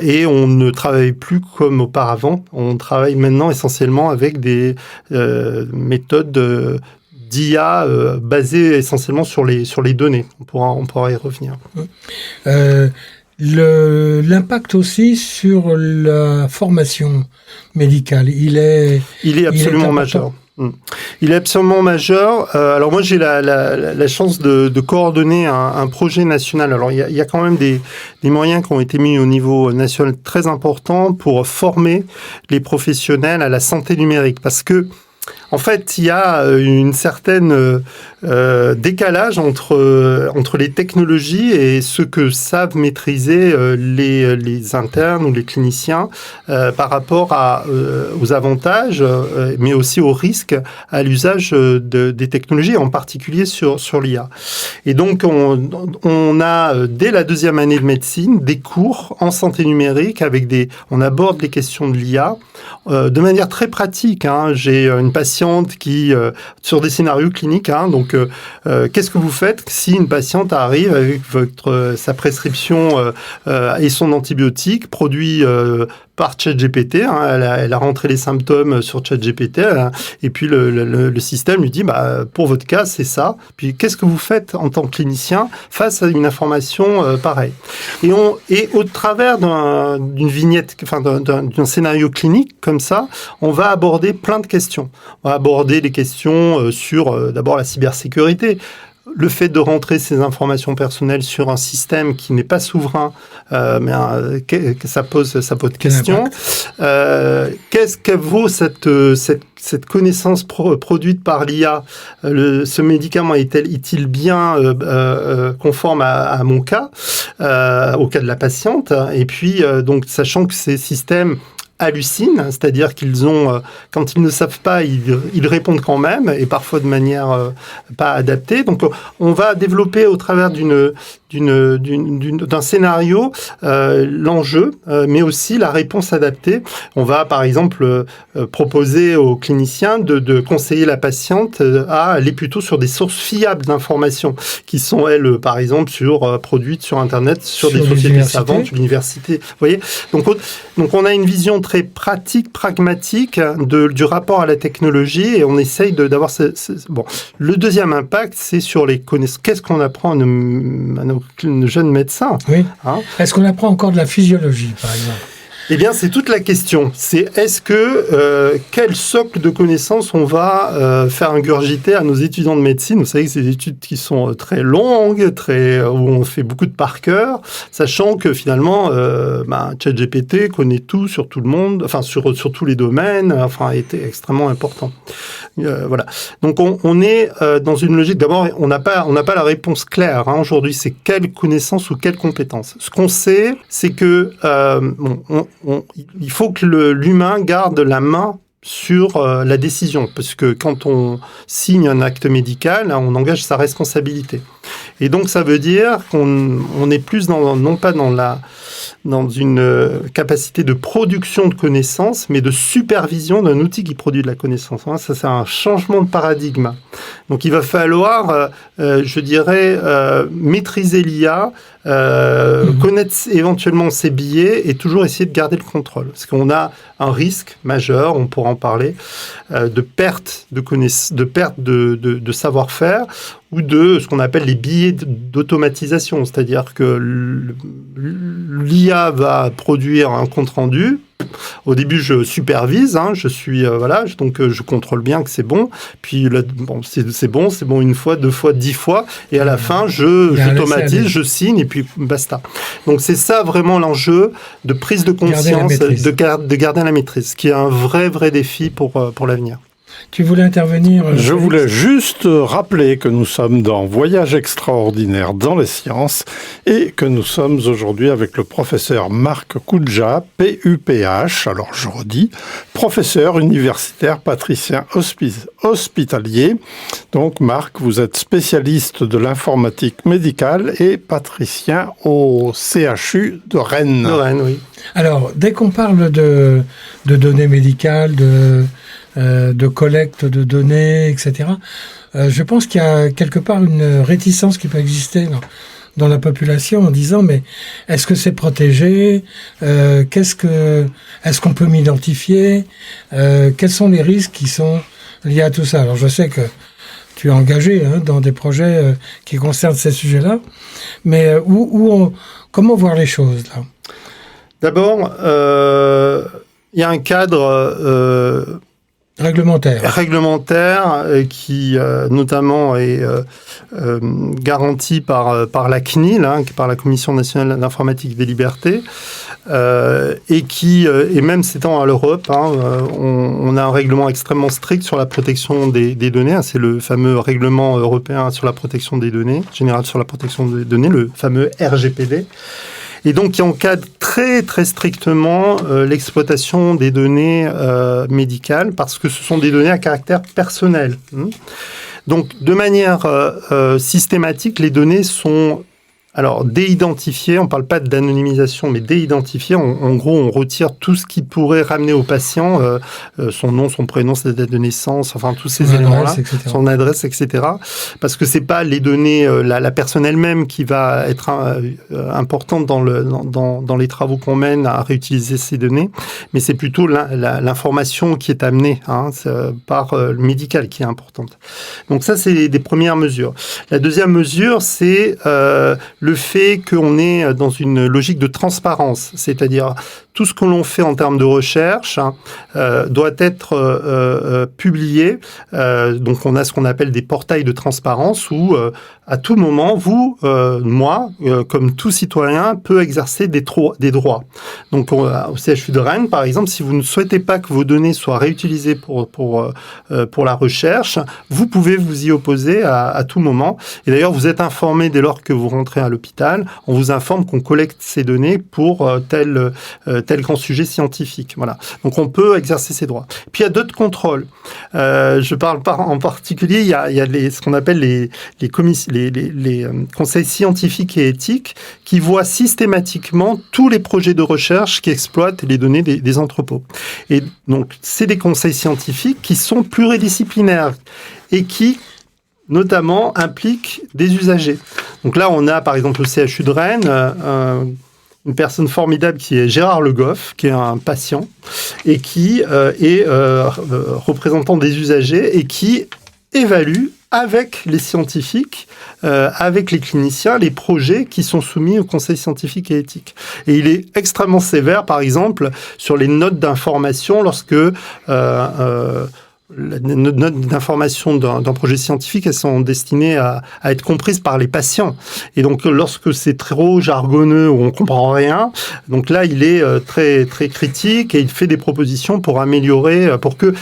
et on ne travaille plus comme auparavant. On travaille maintenant essentiellement avec des méthodes d'IA basées essentiellement sur les données. On pourra y revenir. L'impact aussi sur la formation médicale, il est absolument majeur. Il est absolument majeur. Alors moi, j'ai la chance de coordonner un projet national. Alors il y a quand même des moyens qui ont été mis au niveau national très importants pour former les professionnels à la santé numérique, parce que en fait, il y a une certaine décalage entre les technologies et ce que savent maîtriser les internes ou les cliniciens par rapport aux avantages, mais aussi aux risques à l'usage des technologies, en particulier sur l'IA. Et donc, on a, dès la deuxième année de médecine, des cours en santé numérique on aborde les questions de l'IA de manière très pratique. J'ai une patiente qui, sur des scénarios cliniques, donc qu'est-ce que vous faites si une patiente arrive avec sa prescription et son antibiotique produit par ChatGPT, elle a rentré les symptômes sur ChatGPT, et puis le système lui dit, pour votre cas, c'est ça. Puis qu'est-ce que vous faites en tant que clinicien face à une information pareille? Et au travers d'une vignette, d'un scénario clinique comme ça, on va aborder plein de questions. On va aborder les questions sur d'abord la cybersécurité. Le fait de rentrer ces informations personnelles sur un système qui n'est pas souverain, mais ça pose question. Qu'est-ce que vaut cette connaissance produite par l'IA? Ce médicament est-il bien conforme à mon cas, au cas de la patiente? Et puis, donc, sachant que ces systèmes hallucinent, c'est-à-dire qu'ils ont, quand ils ne savent pas, ils répondent quand même, et parfois de manière pas adaptée. Donc, on va développer au travers d'une d'un scénario l'enjeu, mais aussi la réponse adaptée. On va, par exemple, proposer aux cliniciens de conseiller la patiente à aller plutôt sur des sources fiables d'informations qui sont, elles, par exemple, produites sur Internet, sur des sociétés savantes, l'université. Vous voyez ? Donc, on a une vision très pratique, pragmatique du rapport à la technologie et on essaye d'avoir bon. Le deuxième impact, c'est sur les connaissances. Qu'est-ce qu'on apprend à nos jeunes médecins ? Oui. Est-ce qu'on apprend encore de la physiologie, par exemple ? Eh bien, c'est toute la question. C'est quel socle de connaissances on va faire ingurgiter à nos étudiants de médecine. Vous savez que c'est des études qui sont très longues, où on fait beaucoup de par cœur, sachant que finalement, ChatGPT connaît tout sur tout le monde, enfin sur tous les domaines, était extrêmement important. Voilà. Donc on est dans une logique. D'abord, on n'a pas la réponse claire aujourd'hui. C'est quelle connaissance ou quelle compétence. Ce qu'on sait, c'est que il faut que l'humain garde la main sur la décision, parce que quand on signe un acte médical, on engage sa responsabilité. Et donc ça veut dire qu'on est plus non pas dans une capacité de production de connaissances, mais de supervision d'un outil qui produit de la connaissance. Ça, c'est un changement de paradigme. Donc il va falloir, maîtriser l'IA, connaître éventuellement ses biais et toujours essayer de garder le contrôle. Parce qu'on a un risque majeur, on pourra en parler, de perte de savoir-faire ou de ce qu'on appelle les biais d'automatisation. C'est-à-dire que l'IA va produire un compte-rendu. Au début, je supervise, je suis donc je contrôle bien que c'est bon. Puis c'est bon une fois, 2 fois, 10 fois, et à la fin, j'automatise, je signe et puis basta. Donc c'est ça vraiment l'enjeu de prise de conscience, de garder la maîtrise, qui est un vrai défi pour l'avenir. Tu voulais intervenir Je voulais juste rappeler que nous sommes dans Voyage extraordinaire dans les sciences et que nous sommes aujourd'hui avec le professeur Marc Coudja, PUPH, alors je redis, professeur universitaire patricien hospitalier. Donc Marc, vous êtes spécialiste de l'informatique médicale et patricien au CHU de Rennes. De Rennes, oui. Alors, dès qu'on parle de données médicales, de collecte de données, etc., je pense qu'il y a quelque part une réticence qui peut exister dans la population en disant mais est-ce que c'est protégé, est-ce qu'on peut m'identifier, quels sont les risques qui sont liés à tout ça. Alors je sais que tu es engagé dans des projets qui concernent ces sujets-là, mais comment voir les choses là? D'abord, il y a un cadre réglementaire qui notamment est garanti par la CNIL, par la Commission nationale d'informatique des libertés, et qui et même s'étend à l'Europe, on a un règlement extrêmement strict sur la protection des données. C'est le fameux règlement européen sur la protection des données, général sur la protection des données, le fameux RGPD. Et donc, qui encadre très, très strictement l'exploitation des données médicales, parce que ce sont des données à caractère personnel. Donc, de manière systématique, les données sont déidentifiées. On ne parle pas d'anonymisation, mais déidentifiées. En gros, on retire tout ce qui pourrait ramener au patient son nom, son prénom, sa date de naissance, enfin tous ces éléments-là, son adresse, etc. Parce que c'est pas les données, la personne elle-même qui va être importante dans les travaux qu'on mène à réutiliser ces données, mais c'est plutôt l'information qui est amenée par le médical qui est importante. Donc ça, c'est des premières mesures. La deuxième mesure, c'est le fait qu'on est dans une logique de transparence, c'est-à-dire tout ce que l'on fait en termes de recherche doit être publié. Donc on a ce qu'on appelle des portails de transparence où à tout moment, moi, comme tout citoyen, peut exercer des droits. Donc au CHU de Rennes, par exemple, si vous ne souhaitez pas que vos données soient réutilisées pour la recherche, vous pouvez vous y opposer à tout moment. Et d'ailleurs, vous êtes informé dès lors que vous rentrez à l'hôpital, on vous informe qu'on collecte ces données pour tel grand sujet scientifique. Voilà. Donc on peut exercer ses droits. Puis il y a d'autres contrôles. Je parle en particulier, il y a ce qu'on appelle les conseils scientifiques et éthiques qui voient systématiquement tous les projets de recherche qui exploitent les données des entrepôts. Et donc, c'est des conseils scientifiques qui sont pluridisciplinaires et qui, notamment, impliquent des usagers. Donc là, on a, par exemple, au CHU de Rennes, une personne formidable qui est Gérard Le Goff, qui est un patient et qui est représentant des usagers et qui évalue avec les scientifiques, avec les cliniciens, les projets qui sont soumis au conseil scientifique et éthique. Et il est extrêmement sévère, par exemple, sur les notes d'information lorsque les notes d'information d'un projet scientifique, elles sont destinées à être comprises par les patients. Et donc, lorsque c'est trop jargonneux ou on comprend rien, donc là, il est très, très critique et il fait des propositions pour améliorer, pour que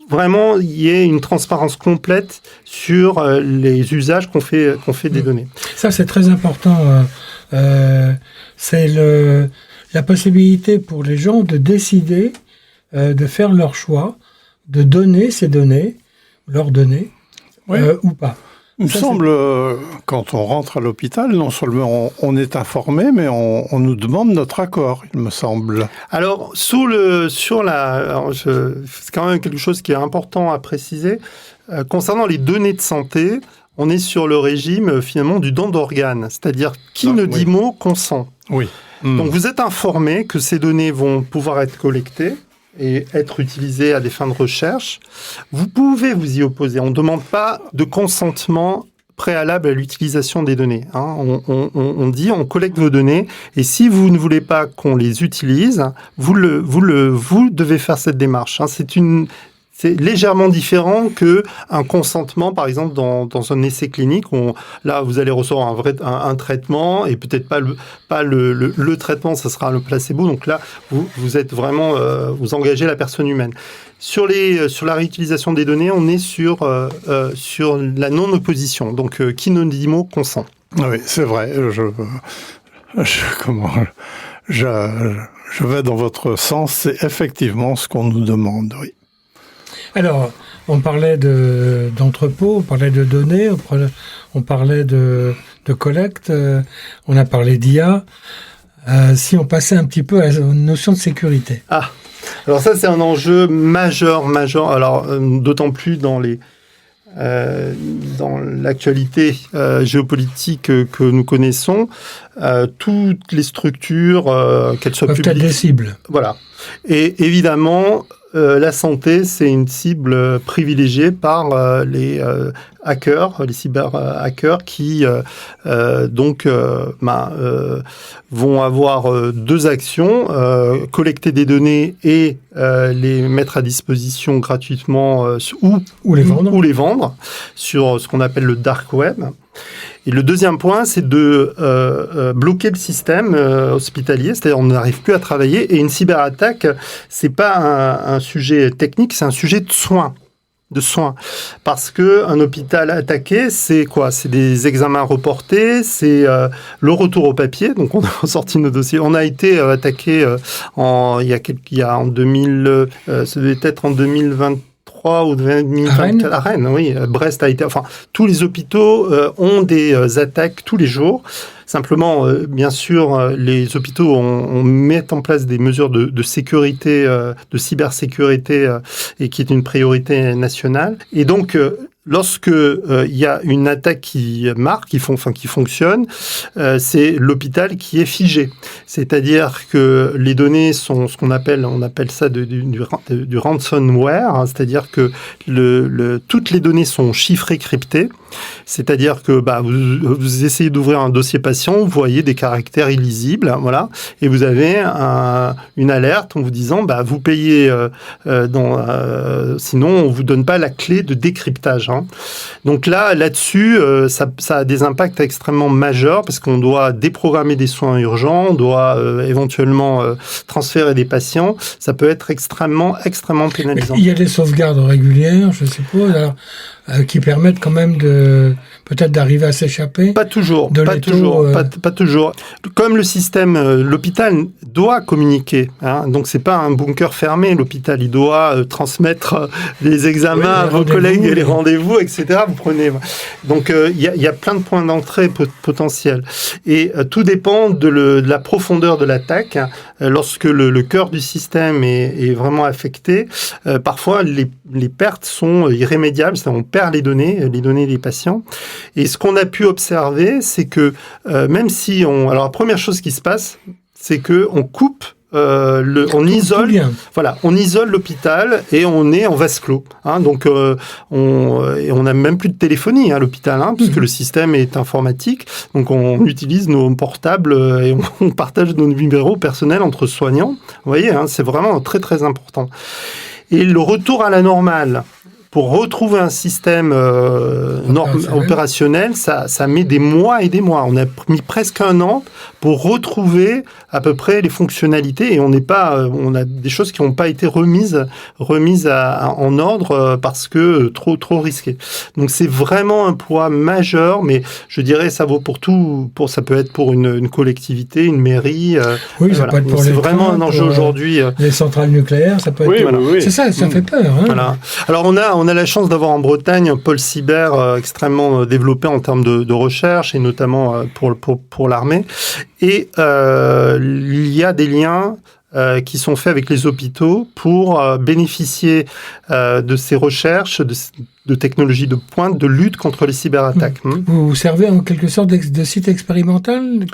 vraiment, il y ait une transparence complète sur les usages qu'on fait des données. Ça, c'est très important. C'est la possibilité pour les gens de décider, de faire leur choix, de donner ces données, leurs données, ou pas. Il me semble, quand on rentre à l'hôpital, non seulement on est informé, mais on nous demande notre accord, il me semble. Alors, c'est quand même quelque chose qui est important à préciser. Concernant les données de santé, on est sur le régime, finalement, du don d'organes. C'est-à-dire, qui ne dit mot consent. Oui. Donc, vous êtes informé que ces données vont pouvoir être collectées et être utilisées à des fins de recherche. Vous pouvez vous y opposer. On ne demande pas de consentement préalable à l'utilisation des données. On dit, on collecte vos données, et si vous ne voulez pas qu'on les utilise, vous devez faire cette démarche. C'est légèrement différent qu'un consentement, par exemple, dans un essai clinique, où là, vous allez recevoir un traitement, et peut-être pas le traitement, ça sera le placebo. Donc là, vous êtes vraiment, vous engagez la personne humaine. Sur la réutilisation des données, on est sur la non-opposition. Donc, qui ne dit mot consent. Oui, c'est vrai. Je vais dans votre sens. C'est effectivement ce qu'on nous demande, oui. Alors, on parlait d'entrepôt, on parlait de données, on parlait de collecte, on a parlé d'IA. Si on passait un petit peu à la notion de sécurité. Alors ça, c'est un enjeu majeur. Alors, d'autant plus dans l'actualité géopolitique que nous connaissons, toutes les structures, qu'elles soient publiques, peuvent être des cibles. Voilà. Et évidemment, la santé, c'est une cible privilégiée par les hackers, les cyber-hackers qui vont avoir deux actions, collecter des données et les mettre à disposition gratuitement ou les vendre sur ce qu'on appelle le dark web. Et le deuxième point, c'est de bloquer le système hospitalier, c'est-à-dire on n'arrive plus à travailler. Et une cyberattaque, c'est pas un sujet technique, c'est un sujet de soins. Parce que un hôpital attaqué, c'est quoi? C'est des examens reportés, c'est le retour au papier. Donc on a sorti nos dossiers. On a été attaqué ça devait être en 2023 ou 2024 à Rennes, oui. Brest a été. Enfin, tous les hôpitaux ont des attaques tous les jours. Simplement, bien sûr, les hôpitaux mettent en place des mesures de sécurité, de cybersécurité, et qui est une priorité nationale. Et donc, lorsque il y a une attaque qui fonctionne, c'est l'hôpital qui est figé. C'est-à-dire que les données sont ce qu'on appelle, ça du ransomware, hein, c'est-à-dire que toutes les données sont chiffrées, cryptées. C'est-à-dire que vous essayez d'ouvrir un dossier patient, vous voyez des caractères illisibles, voilà, et vous avez une alerte en vous disant vous payez, sinon on vous donne pas la clé de décryptage. Hein. Donc là-dessus, ça a des impacts extrêmement majeurs parce qu'on doit déprogrammer des soins urgents, on doit éventuellement transférer des patients. Ça peut être extrêmement pénalisant. Il y a des sauvegardes régulières, je suppose. Alors, qui permettent quand même peut-être d'arriver à s'échapper. Pas toujours, de pas l'étau, toujours, pas toujours. Comme le système, l'hôpital doit communiquer, hein, donc c'est pas un bunker fermé. L'hôpital, il doit transmettre les examens à vos collègues et les rendez-vous, etc. Vous prenez. Donc il y a plein de points d'entrée potentiels et tout dépend de la profondeur de l'attaque. Lorsque le cœur du système est vraiment affecté, parfois les pertes sont irrémédiables, c'est-à-dire on perd les données des patients. Et ce qu'on a pu observer, c'est que même si alors la première chose qui se passe, c'est que on coupe. On isole l'hôpital et on est en vase clos. Hein, donc on n'a même plus de téléphonie à l'hôpital, puisque le système est informatique. Donc on utilise nos portables et on partage nos numéros personnels entre soignants. Vous voyez, c'est vraiment très très important. Et le retour à la normale, pour retrouver un système opérationnel, ça met des mois et des mois. On a mis presque 1 an pour retrouver à peu près les fonctionnalités et on a des choses qui n'ont pas été remises en ordre parce que trop risqué. Donc c'est vraiment un poids majeur, mais je dirais ça vaut pour tout. Ça peut être pour une collectivité, une mairie. Oui, ça peut être pour c'est vraiment un enjeu aujourd'hui. Les centrales nucléaires, ça peut être. Oui. C'est ça fait peur. Hein. Voilà. Alors on a la chance d'avoir en Bretagne un pôle cyber extrêmement développé en termes de recherche et notamment pour l'armée. Et il y a des liens qui sont faits avec les hôpitaux pour bénéficier de ces recherches, de technologies de pointe, de lutte contre les cyberattaques. Vous servez en quelque sorte de site expérimental ?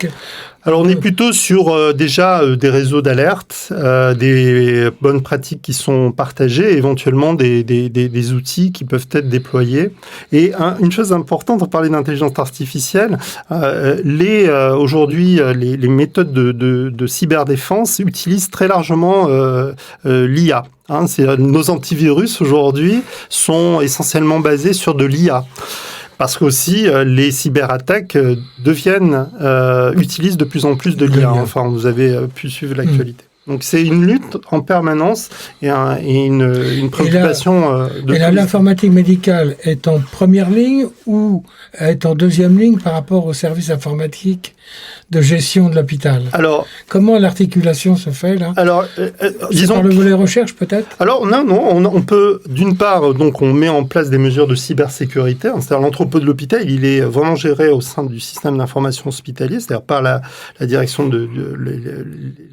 Alors, on est plutôt sur déjà des réseaux d'alerte, des bonnes pratiques qui sont partagées, éventuellement des outils qui peuvent être déployés. Et une chose importante, on parlait d'intelligence artificielle, aujourd'hui, les méthodes de cyberdéfense utilisent très largement l'IA. Nos antivirus aujourd'hui sont essentiellement basés sur de l'IA. Parce qu'aussi, les cyberattaques utilisent de plus en plus de l'IA. Enfin, vous avez pu suivre l'actualité. Donc, c'est une lutte en permanence et une préoccupation de... Et là, l'informatique médicale est en première ligne ou est en deuxième ligne par rapport au service informatique de gestion de l'hôpital. Alors, comment l'articulation se fait là ? Alors, disons par le volet recherche peut-être ? Alors non, on peut d'une part donc on met en place des mesures de cybersécurité, c'est-à-dire l'entrepôt de l'hôpital, il est vraiment géré au sein du système d'information hospitalier, c'est-à-dire par la direction de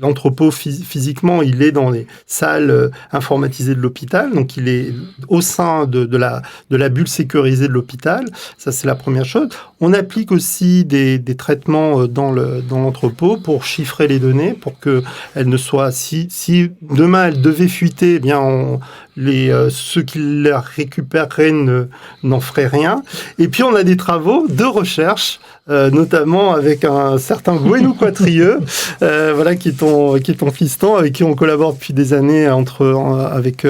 l'entrepôt physiquement, il est dans les salles informatisées de l'hôpital, donc il est au sein de la bulle sécurisée de l'hôpital. Ça c'est la première chose. On applique aussi des traitements dans l'entrepôt pour chiffrer les données, pour que elles ne soient si demain elles devaient fuiter, eh bien ceux qui les récupéreraient n'en feraient rien. Et puis on a des travaux de recherche, notamment avec un certain Gwenou Quatrieux, qui est ton fiston, avec qui on collabore depuis des années avec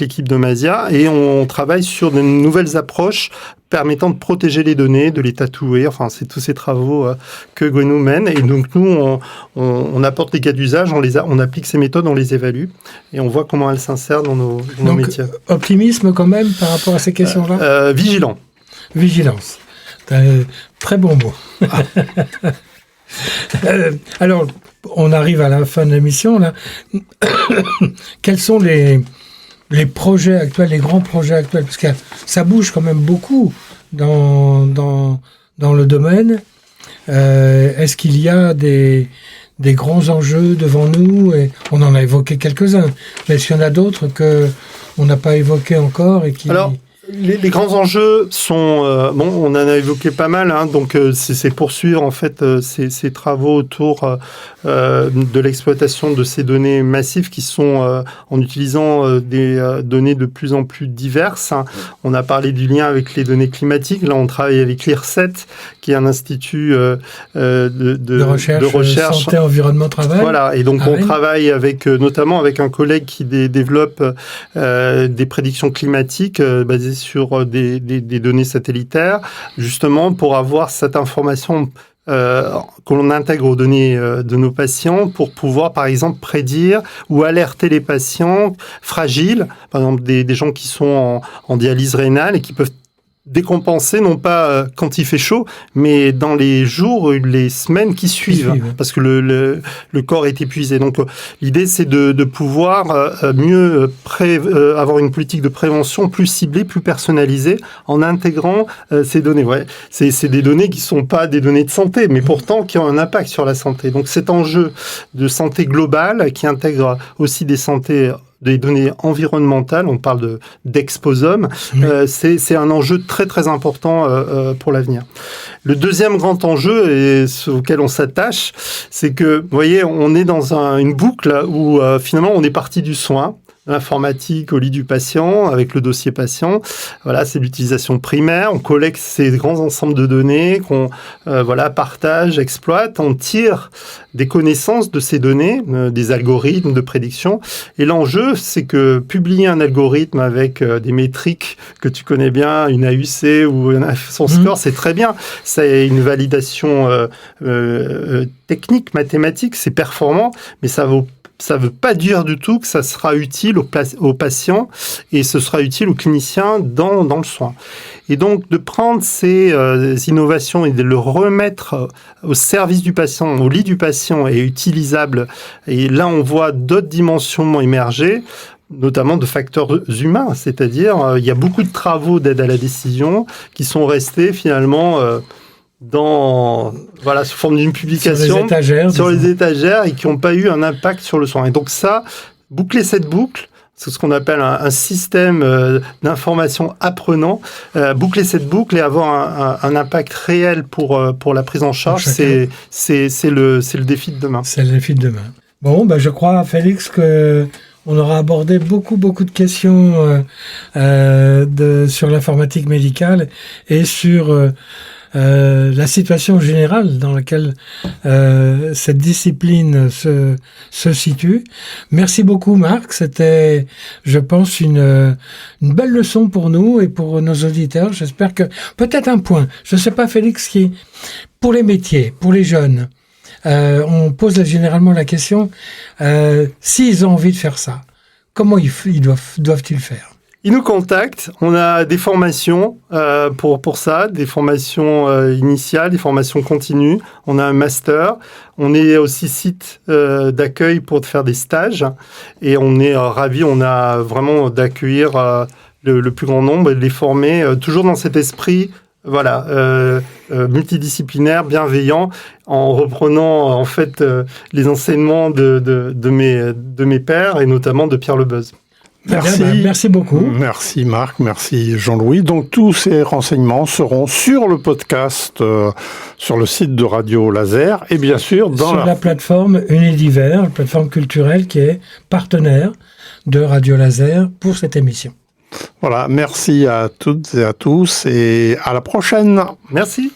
l'équipe de Masia, et on travaille sur de nouvelles approches permettant de protéger les données, de les tatouer. Enfin, c'est tous ces travaux que Gwenou mène. Et donc, nous, on apporte les cas d'usage, on applique ces méthodes, on les évalue et on voit comment elles s'insèrent dans nos métiers. Optimisme quand même par rapport à ces questions-là ? Vigilant. Vigilance. Très bon mot. Alors, on arrive à la fin de l'émission, là. Quels sont les projets actuels, les grands projets actuels, parce que ça bouge quand même beaucoup dans le domaine. Est-ce qu'il y a des grands enjeux devant nous ? Et on en a évoqué quelques-uns, mais est-ce qu'il y en a d'autres qu'on n'a pas évoqués encore et qui... Alors, les grands enjeux sont... on en a évoqué pas mal, donc c'est poursuivre en fait ces travaux autour de l'exploitation de ces données massives qui sont en utilisant des données de plus en plus diverses. On a parlé du lien avec les données climatiques. Là, on travaille avec l'IRSET, qui est un institut de recherche santé, environnement, travail. Voilà, et donc on travaille notamment avec un collègue qui développe des prédictions climatiques basées sur des données satellitaires, justement pour avoir cette information que l'on intègre aux données de nos patients pour pouvoir, par exemple, prédire ou alerter les patients fragiles, par exemple des gens qui sont en dialyse rénale et qui peuvent décompenser, non pas quand il fait chaud, mais dans les jours, les semaines qui suivent, parce que le corps est épuisé. Donc l'idée, c'est de pouvoir mieux avoir une politique de prévention plus ciblée, plus personnalisée, en intégrant ces données. Ouais, c'est des données qui sont pas des données de santé, mais pourtant qui ont un impact sur la santé. Donc cet enjeu de santé globale, qui intègre aussi des données environnementales, on parle d'exposome, c'est un enjeu très très important pour l'avenir. Le deuxième grand enjeu, et auquel on s'attache, c'est que, vous voyez, on est dans une boucle où finalement on est parti du soin, l'informatique au lit du patient, avec le dossier patient. Voilà, c'est l'utilisation primaire. On collecte ces grands ensembles de données qu'on partage, exploite. On tire des connaissances de ces données, des algorithmes de prédiction. Et l'enjeu, c'est que publier un algorithme avec des métriques que tu connais bien, une AUC ou son score, c'est très bien. C'est une validation technique, mathématique, c'est performant, mais ça veut pas dire du tout que ça sera utile aux patients et ce sera utile aux cliniciens dans le soin. Et donc, de prendre ces innovations et de le remettre au service du patient, au lit du patient et utilisable. Et là, on voit d'autres dimensions émerger, notamment de facteurs humains. C'est-à-dire, il y a beaucoup de travaux d'aide à la décision qui sont restés finalement sous forme d'une publication sur les étagères et qui n'ont pas eu un impact sur le soin. Et donc ça, boucler cette boucle, c'est ce qu'on appelle un système d'information apprenant, boucler cette boucle et avoir un impact réel pour la prise en charge, c'est le défi de demain. C'est le défi de demain. Bon, je crois, Félix, que on aura abordé beaucoup de questions sur l'informatique médicale et sur la situation générale dans laquelle cette discipline se situe. Merci beaucoup, Marc. C'était, je pense, une belle leçon pour nous et pour nos auditeurs. J'espère que peut-être un point. Je ne sais pas, Félix, pour les métiers, pour les jeunes, on pose généralement la question s'ils ont envie de faire ça, comment ils doivent-ils faire? Ils nous contactent, on a des formations pour ça, des formations initiales, des formations continues, on a un master, on est aussi site d'accueil pour faire des stages et on est ravis, on a vraiment d'accueillir le plus grand nombre et de les former, toujours dans cet esprit multidisciplinaire, bienveillant, en reprenant en fait les enseignements de mes pairs et notamment de Pierre Lebeuz. Merci. Merci beaucoup. Merci Marc, merci Jean-Louis. Donc tous ces renseignements seront sur le podcast, sur le site de Radio Laser et bien sûr sur la plateforme Unidivers, la plateforme culturelle qui est partenaire de Radio Laser pour cette émission. Voilà, merci à toutes et à tous et à la prochaine. Merci.